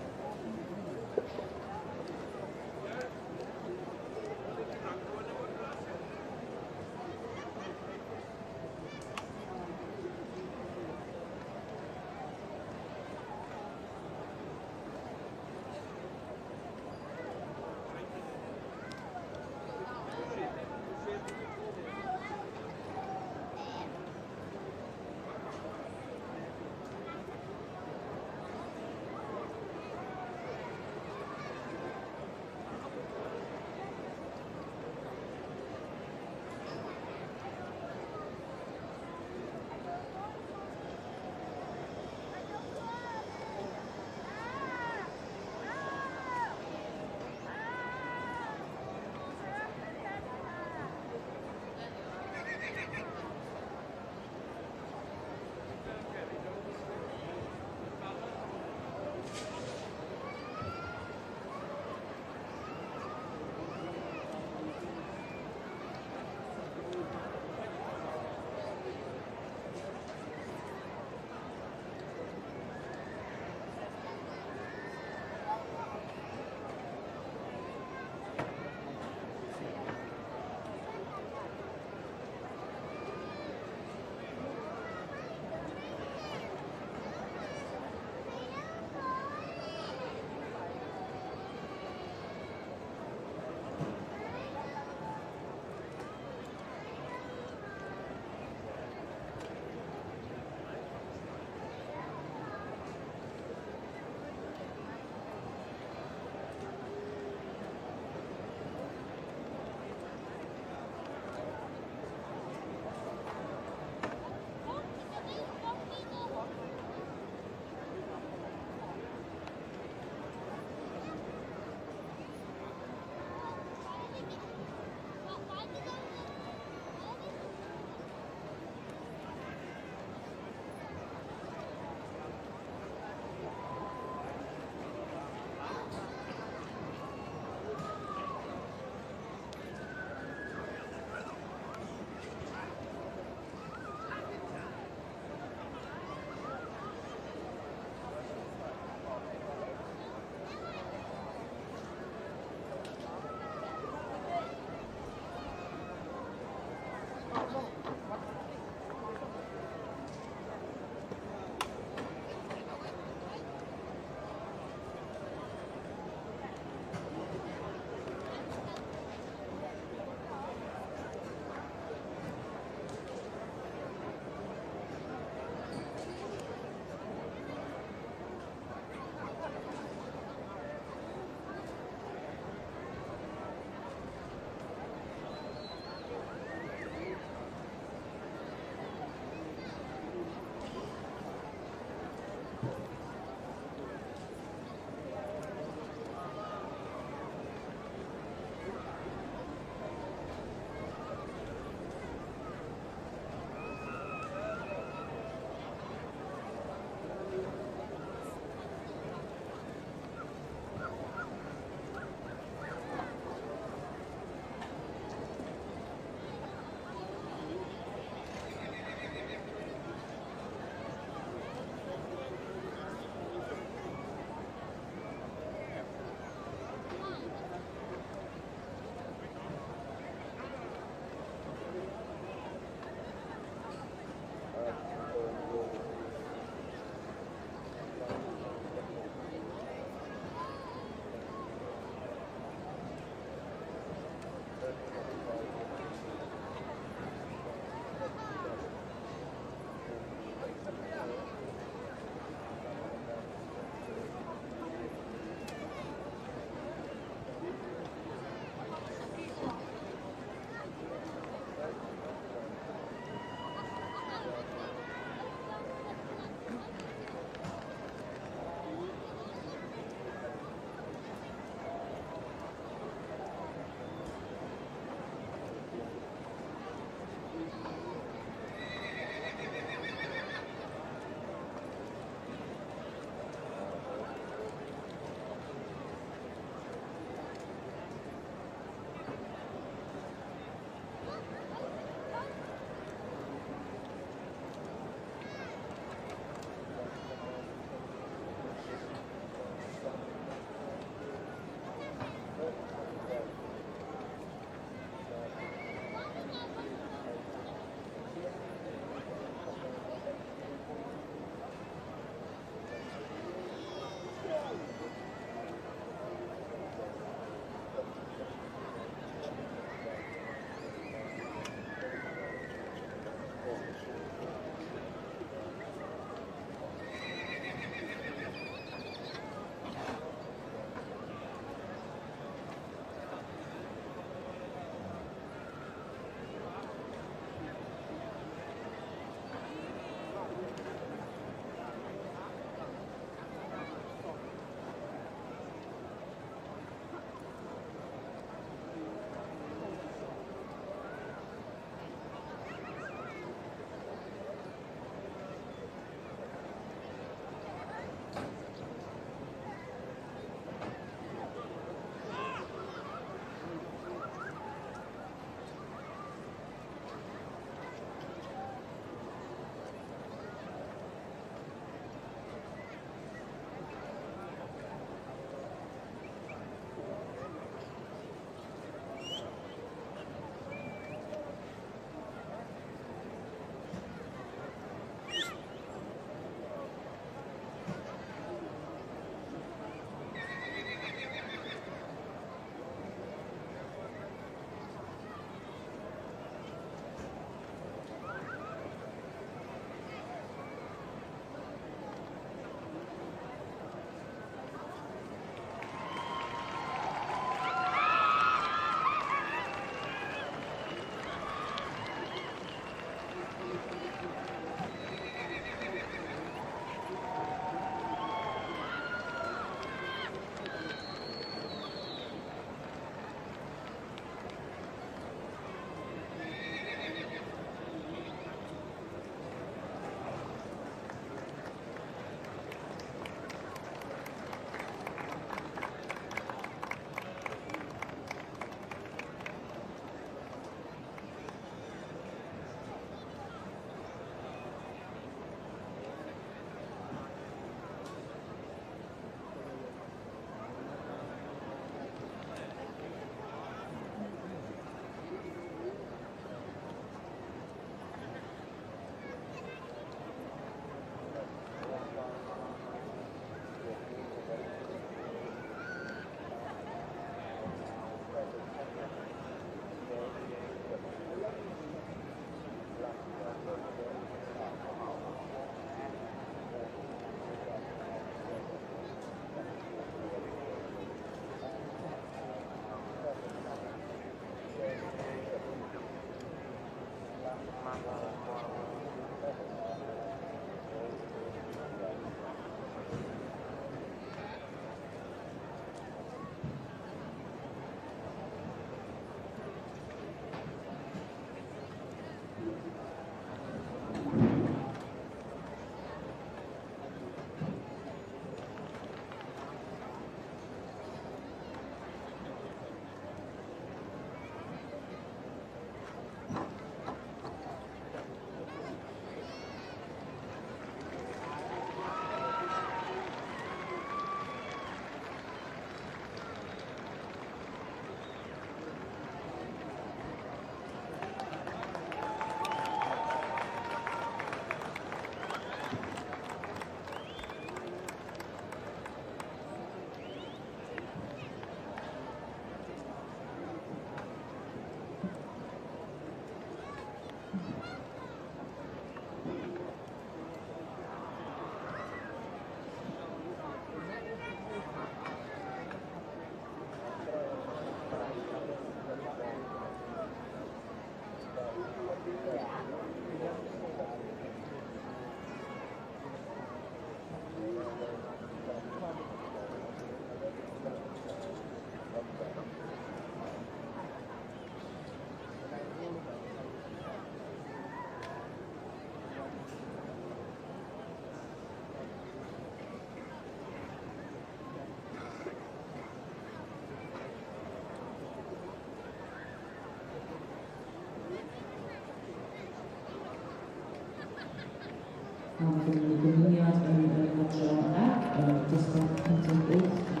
Llywelyn yn Adrian ac yn dosbarth Cynton Wrth yn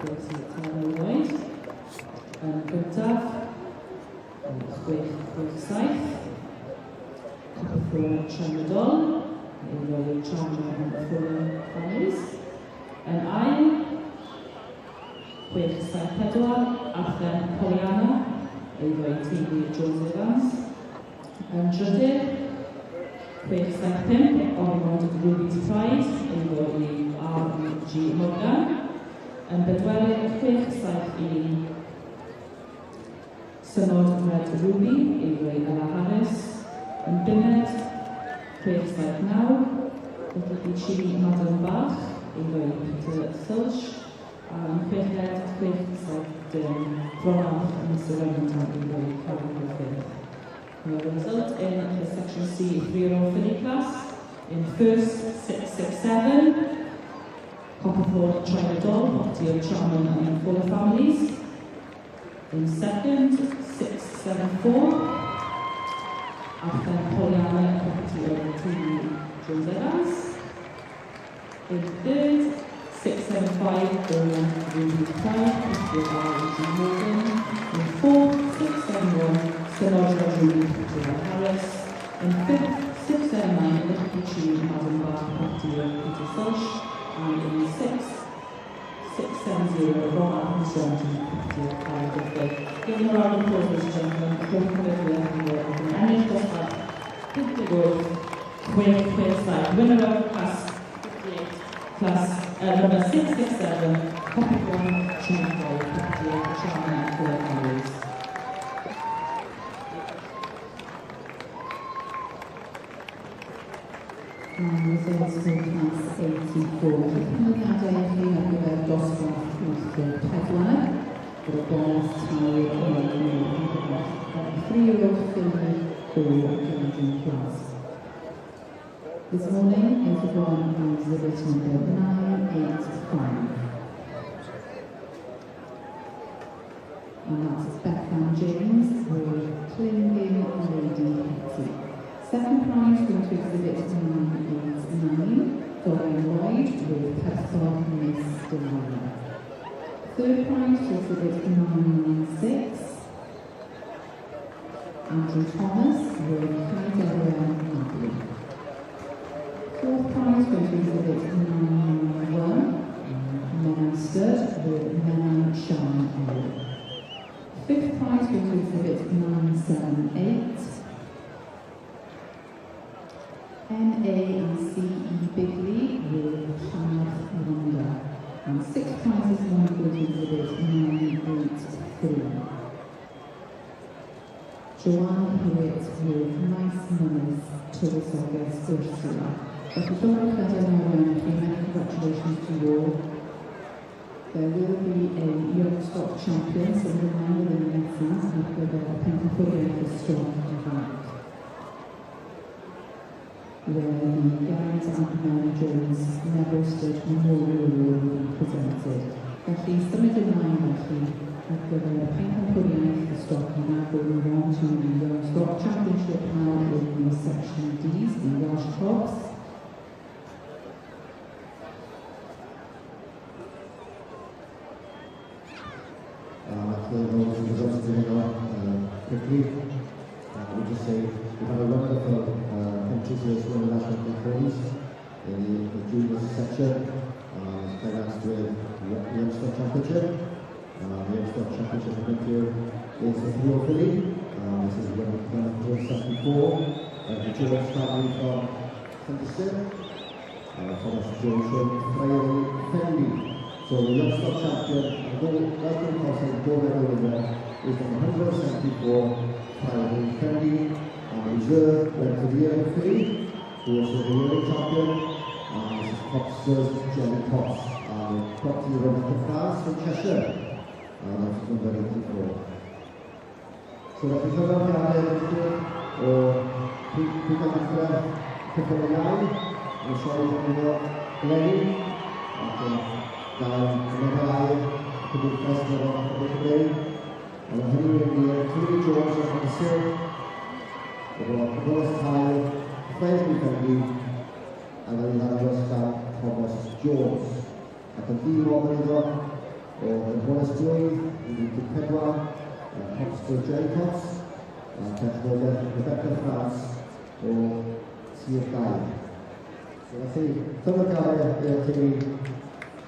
gwersi Tara Lloyd. Yn gyntaf, 6-7, Cwpl Tremedol, yn rhoi Trauma and Fuller Families. Yn ail, 6-7, Arthur Poliana, yn rhoi teulu George Evans. Yn drydydd, 6-5, Ormond Ruby's Pride, yn rhoi R.G. Morgan. Yn bedwerydd, 6-7, Synod Red Ruby, yn rhoi Ella Harris. Yn bumed, 6-9, Little Beachy Madam Bach, yn rhoi Peter Filch. Yn chweched, 6-7, Bronach and Mr. Remington, yn rhoi Karen Griffith. The result in the Section C 3-year-old filly class. In first, 6-6-7, Copperthorne China Doll, property of Charman and Fuller Families. In second, 6-7-4, Arthur Poliana, property of T.V. Jones Evans. In third, 6-7-5, Ormond Ruby's Pride, property of R.G. Morgan. In fourth, 6-7-1, Synod Ruby, property of Harris. In fifth, 6-7-9, Little Beachy Madam Bach, property of Peter Filch. And in sixth, 6-7-0, Ron Armstrong, property of Karen Griffith. Give them a round of applause, ladies and gentlemen. Before we come over the Ennill dosbarth 58, winner of class 58, class number 6-6-7, Copperthorne China Doll, property of Charman and Fuller Families. Results for class 84. Cymrydadau i chi ar gyfer dosbarth class 4, gyda bonus tir o 3-year-old filly for Canadian class. This morning is the one who exhibit number 985. And that's Bethan James with Clinging Lady Hetty. Second prize going to exhibit 989, Dorian Lloyd with Pepper Miss Delilah. Third prize to exhibit 996, Andrew Thomas with Kydelia Mabley. Fourth prize going to exhibit 991, Menon Stud with Menon Sean Elliott. Fifth prize going to exhibit 978, N.A. and C.E. Bigley with Kenneth Wonder. And sixth prize is one going to exhibit 983. Joanne Hewitt with Nice Monies, Tourist August Ursula. Dr. Dora Federer, many congratulations to you all. There will be a Youngstock champion, so remember the lessons after the Pencampurian Strong event, where the Garrett and Mary Jones Neville Stood Memorial Award will be presented. Felly, symud ymlaen felly ar gyfer y Pencampuriaeth y stoc yn now going on to the Youngstock Championship now in the Section Ds, the Welsh Cops. Quickly, we'll just say we have a runner for entries to the national conference in the junior section. That's with the Youngstock Championship. The Youngstock Championship event here is a Blue Filly. This is what we've done before. The George family from Henderson. Thomas Johnson, Freire Fendi. So the Youngstock champion, welcome across and go right over there, is from 174, Freire Fendi. Reserve went to the year filly, who was the yearly champion. This is Cox's Johnny Cox. Property of the France from Cheshire. That's number 84. So that we come up here or pick up the line, and show you the lady. Down the line, to be festival of the day. And Henry George from the Sill. The lowest high, French family, a fel ddangos gan Thomas Jones. Ac yn dîm o brifo o Hwnes Dwy, 14, Hopster Jacobs, a technoleg Rebecca France o Sir Gael. So felly, dyma gael i'r tîm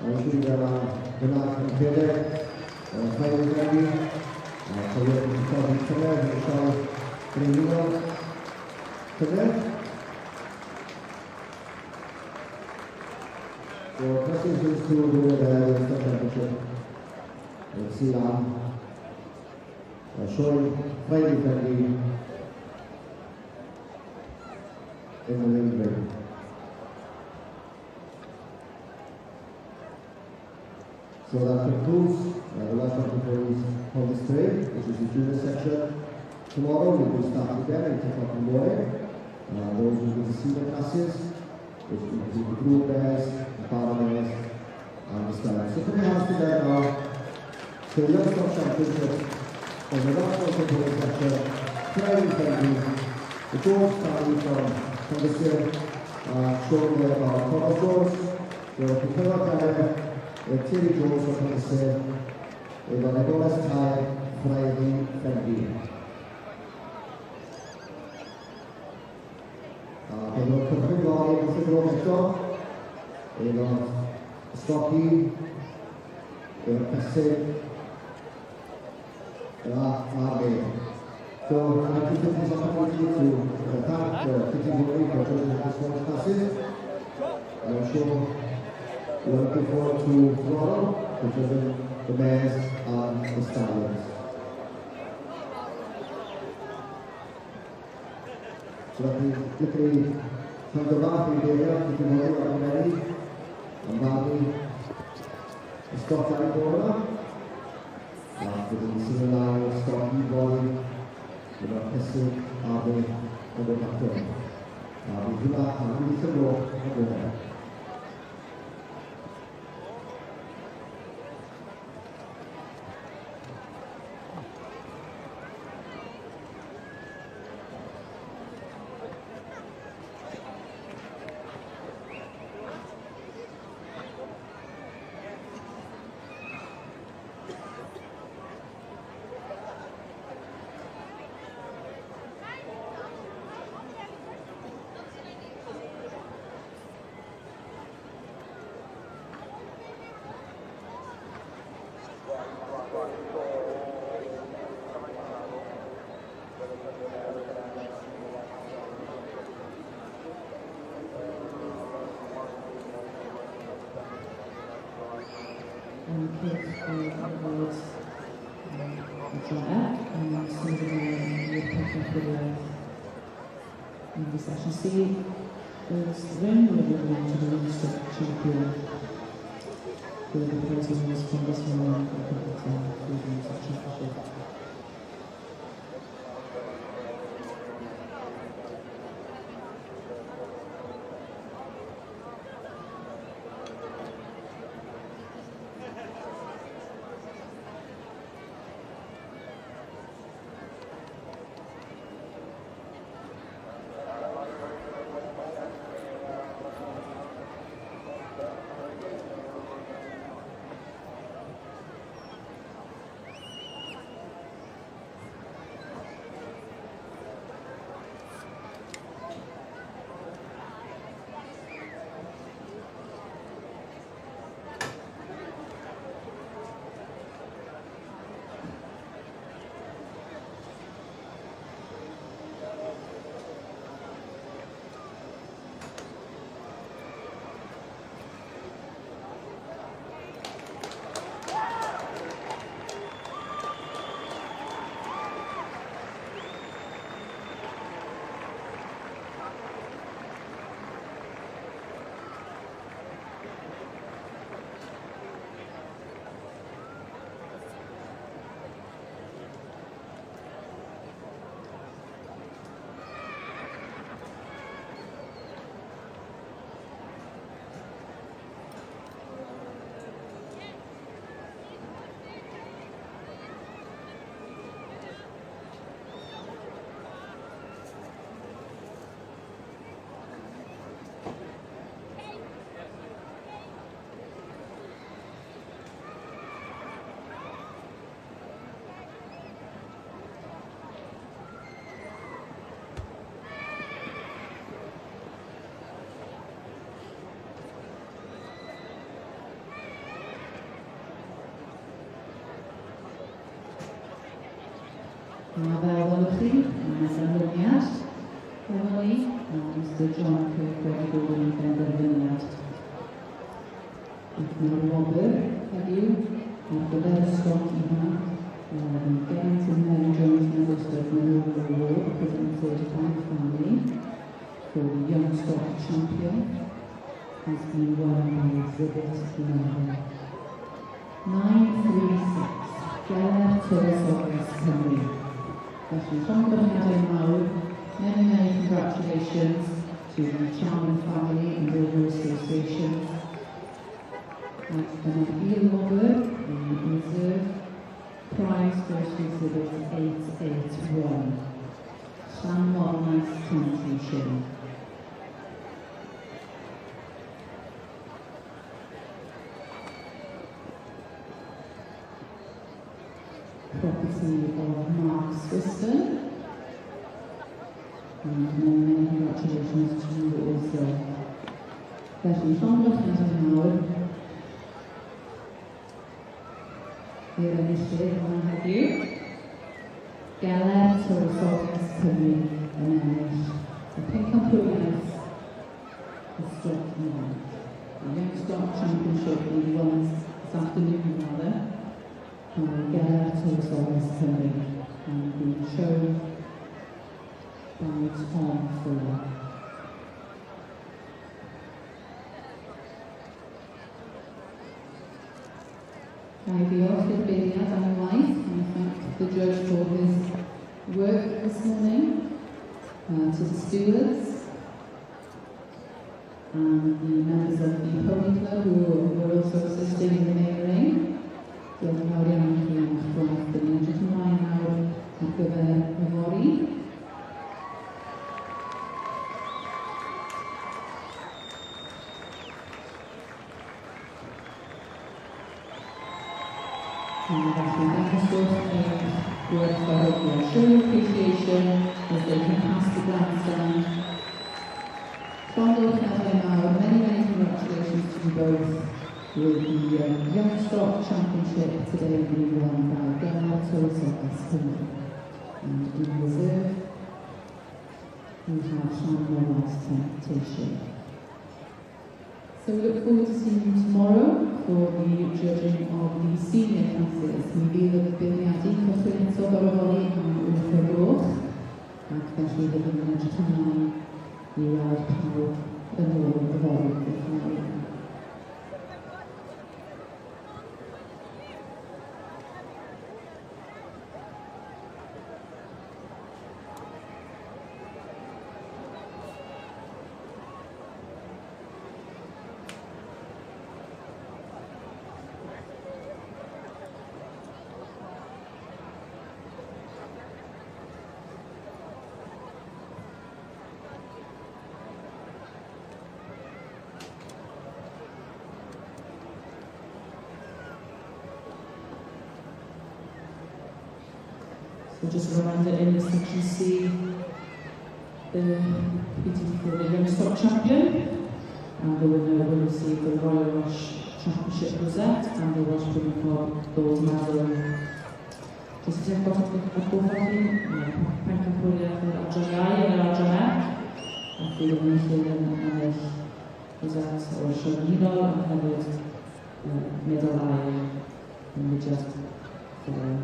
yn llwyddo yma hwnna yn Peder, Cael Greggi, Cael Greggi Cymer, yn Cael Breinio Cymer. So, congratulations to whoever the World Championship. See showing friendly in the ring break. So that concludes the last one before this parade, which is the junior section. Tomorrow we will start again at 10 o'clock in the morning. Those will be the senior classes, which will be the group bears, the father bears, and the stars. So put your hands together now. So the Youngstown Championship on the last one before this section, very friendly. The George family from the year showing there about Thomas Jones. So if you put up there, Terry Jones from the year, we've got a bonus tie, Friday, friendly. We've got Cymru Gori, Cymru Eto, we've got Stocky, we've got Pesig, So, I think this is opportunity to thank Kitty Murray for joining this one classes. I'm sure we're looking forward to tomorrow for joining the Bears and the Stallions. So, I think literally from the back in the area, Kitty Murray, Ramonelli, and Bobby, Scott Arizona. With the senior line, Stocky, Volley, with our Pessil, Abe, and the Doctor. We do not have any to go there. And kids awards John Eck and somebody with passion for the section C is then moving on to the Leinster champion for the proposals from this morning for the Leinster championship. Fel welwch chi, mae ymlyniad efo ni, a Mr John Kirk wedi dod yn benderfyniad. Ac mae'r wobr heddiw ar gyfer ysgol ifanc, Geraint and Mary Jones Membership Memorial Award presented by the family for the Young Stock Champion has been won by Exhibit 11. 936, Geller Tywysoges Cymru. Felly, llongyfarchiadau mawr, many congratulations to the Charming Family and Royal Association. Ac yma i'r wobr yn reserve prize goes to Exhibit 881. Llanmornais Temptation. Property of Mark Swiston. And many congratulations to you also. Felly, llongyfarchiadau mawr. I'r enillydd yma heddiw. Geller Tywysoges Cymru yn ennill y pencampwriaeth y Stock Ifanc. The Young Stock Championship will be won this afternoon, rather, by Geller Tywysoges Cymru, and the show by Tom Fuller. I diolch i'r beiriad am ei waith, and I thank the judge for his work this morning, to the stewards, and the members of the Pony Club who were also assisting in the main ring. Diolch yn fawr iawn i chi am eich gwaith. Dyn ni'n edrych ymlaen nawr ar gyfer y fori. And felly, dangoswch eich gwerthfawrogion. Show your appreciation as they can pass the grandstand. Llongyfarchiadau mawr, many congratulations to you both with the Young Stock Championship today being won by Geller Tywysoges Cymru. And in reserve, we have Llanmornais Temptation. So we look forward to seeing you tomorrow for the judging of the senior classes. Mi fydd y beirniadu cychwyn eto gorfodi am 8 o'r gloch, ac felly byddwn yn edrych ymlaen i weld pawb yn ôl y fori. So just a reminder, in Section C, the competing for the Young Stock Champion, and the winner will receive the Royal Welsh Championship Rosette and the Welsh Premier Gold Medal. Jyst yn atgoffa chi, pencampwriaeth yr adran iau yn yr adran E, ac bydd yn enillydd yn ennill Rosette o'r Sion Unol, ac hefyd medalau yn mudiad gyda'r.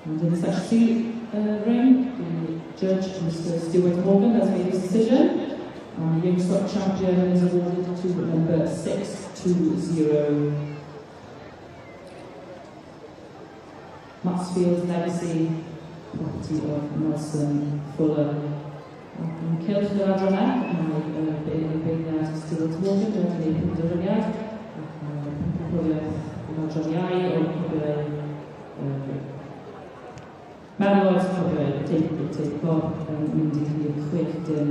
And in the Section C ring, the judge, Mr. Stuart Morgan, has made his decision. And the Young Stock champion is awarded to number 620. Matsfield's Legacy, property of Nelson Fuller. Yn cylch yr adranna, mae beirniad Stuart Morgan wedi gwneud penderfyniad ac penderfyniad yn adroniau o'r cofio'r menywod cofio'r teipcob yn mynd i cynnig 6-2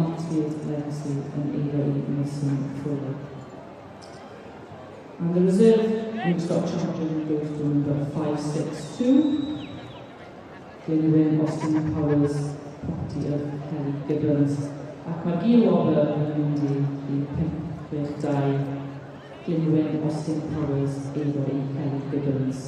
Matsfield Legacy yn eiddo i Nelson Fuller. And the reserve Young Stock champion goes to number 562. Genuine Austin Powers, property of Kelly Gibbons. Ac mae'r gil-wobr yn mynd i 5-2 Genuine Austin Powers eiddo i Kelly Gibbons.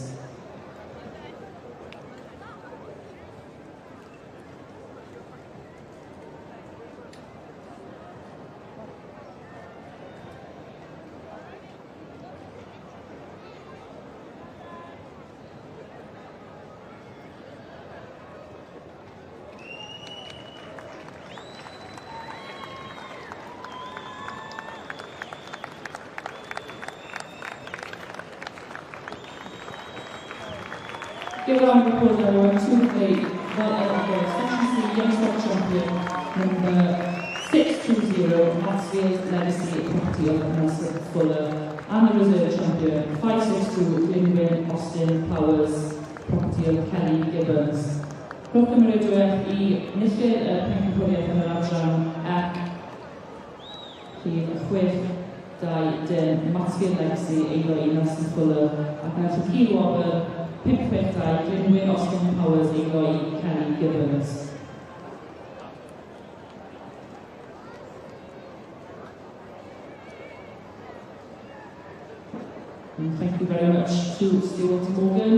Give a round of applause everyone to the Section C Young Stock champion number 620 Matsfield Legacy, property of Nelson Fuller, and the reserve champion 562 Genuine Austin Powers, property of Kelly Gibbons. Rwy'n cymrydwyr i nillid y pencampwriaeth yn yr adran ac rhif 6-2 Matsfield Legacy eiddo i Nelson Fuller ac yn y gil-wobr 5-2 Genuine Austin Powers eiddo i Kelly Gibbons. And thank you very much to Stuart Morgan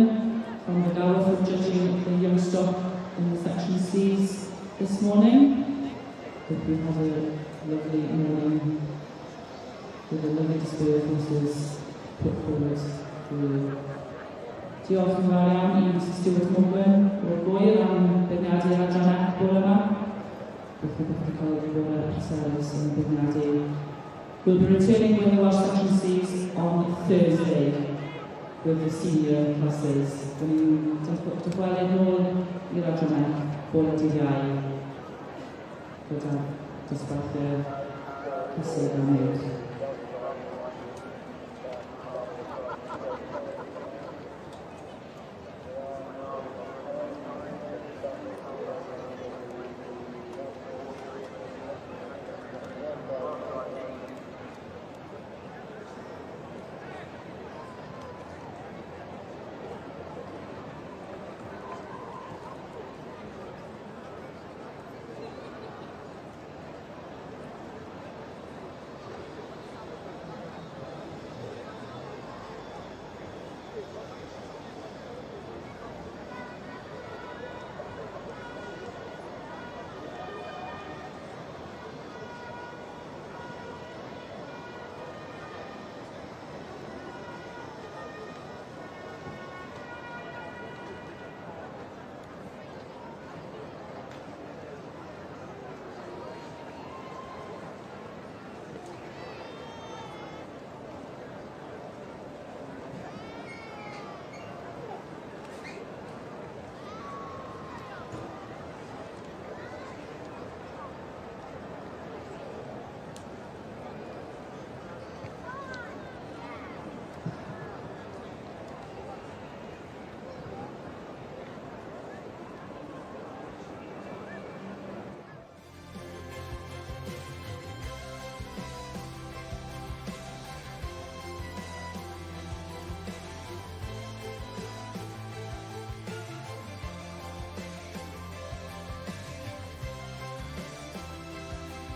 from the Gower for judging the Young Stock in the Section C's this morning. Hope we had a lovely morning with a lovely display of horses put forward to diolch yn fawr iawn i Mr Stuart Morgan o'r gwyr am beirniadu adran ac bore yma. Gobeithio bod chi'n cael bore pleserus yn beirniadu. We'll be returning with the Welsh Section C's on Thursday with the senior classes. Dyn ni'n dychwelyd nôl i'r adran bore dydd Iau gyda dosbarth clasur am wneud.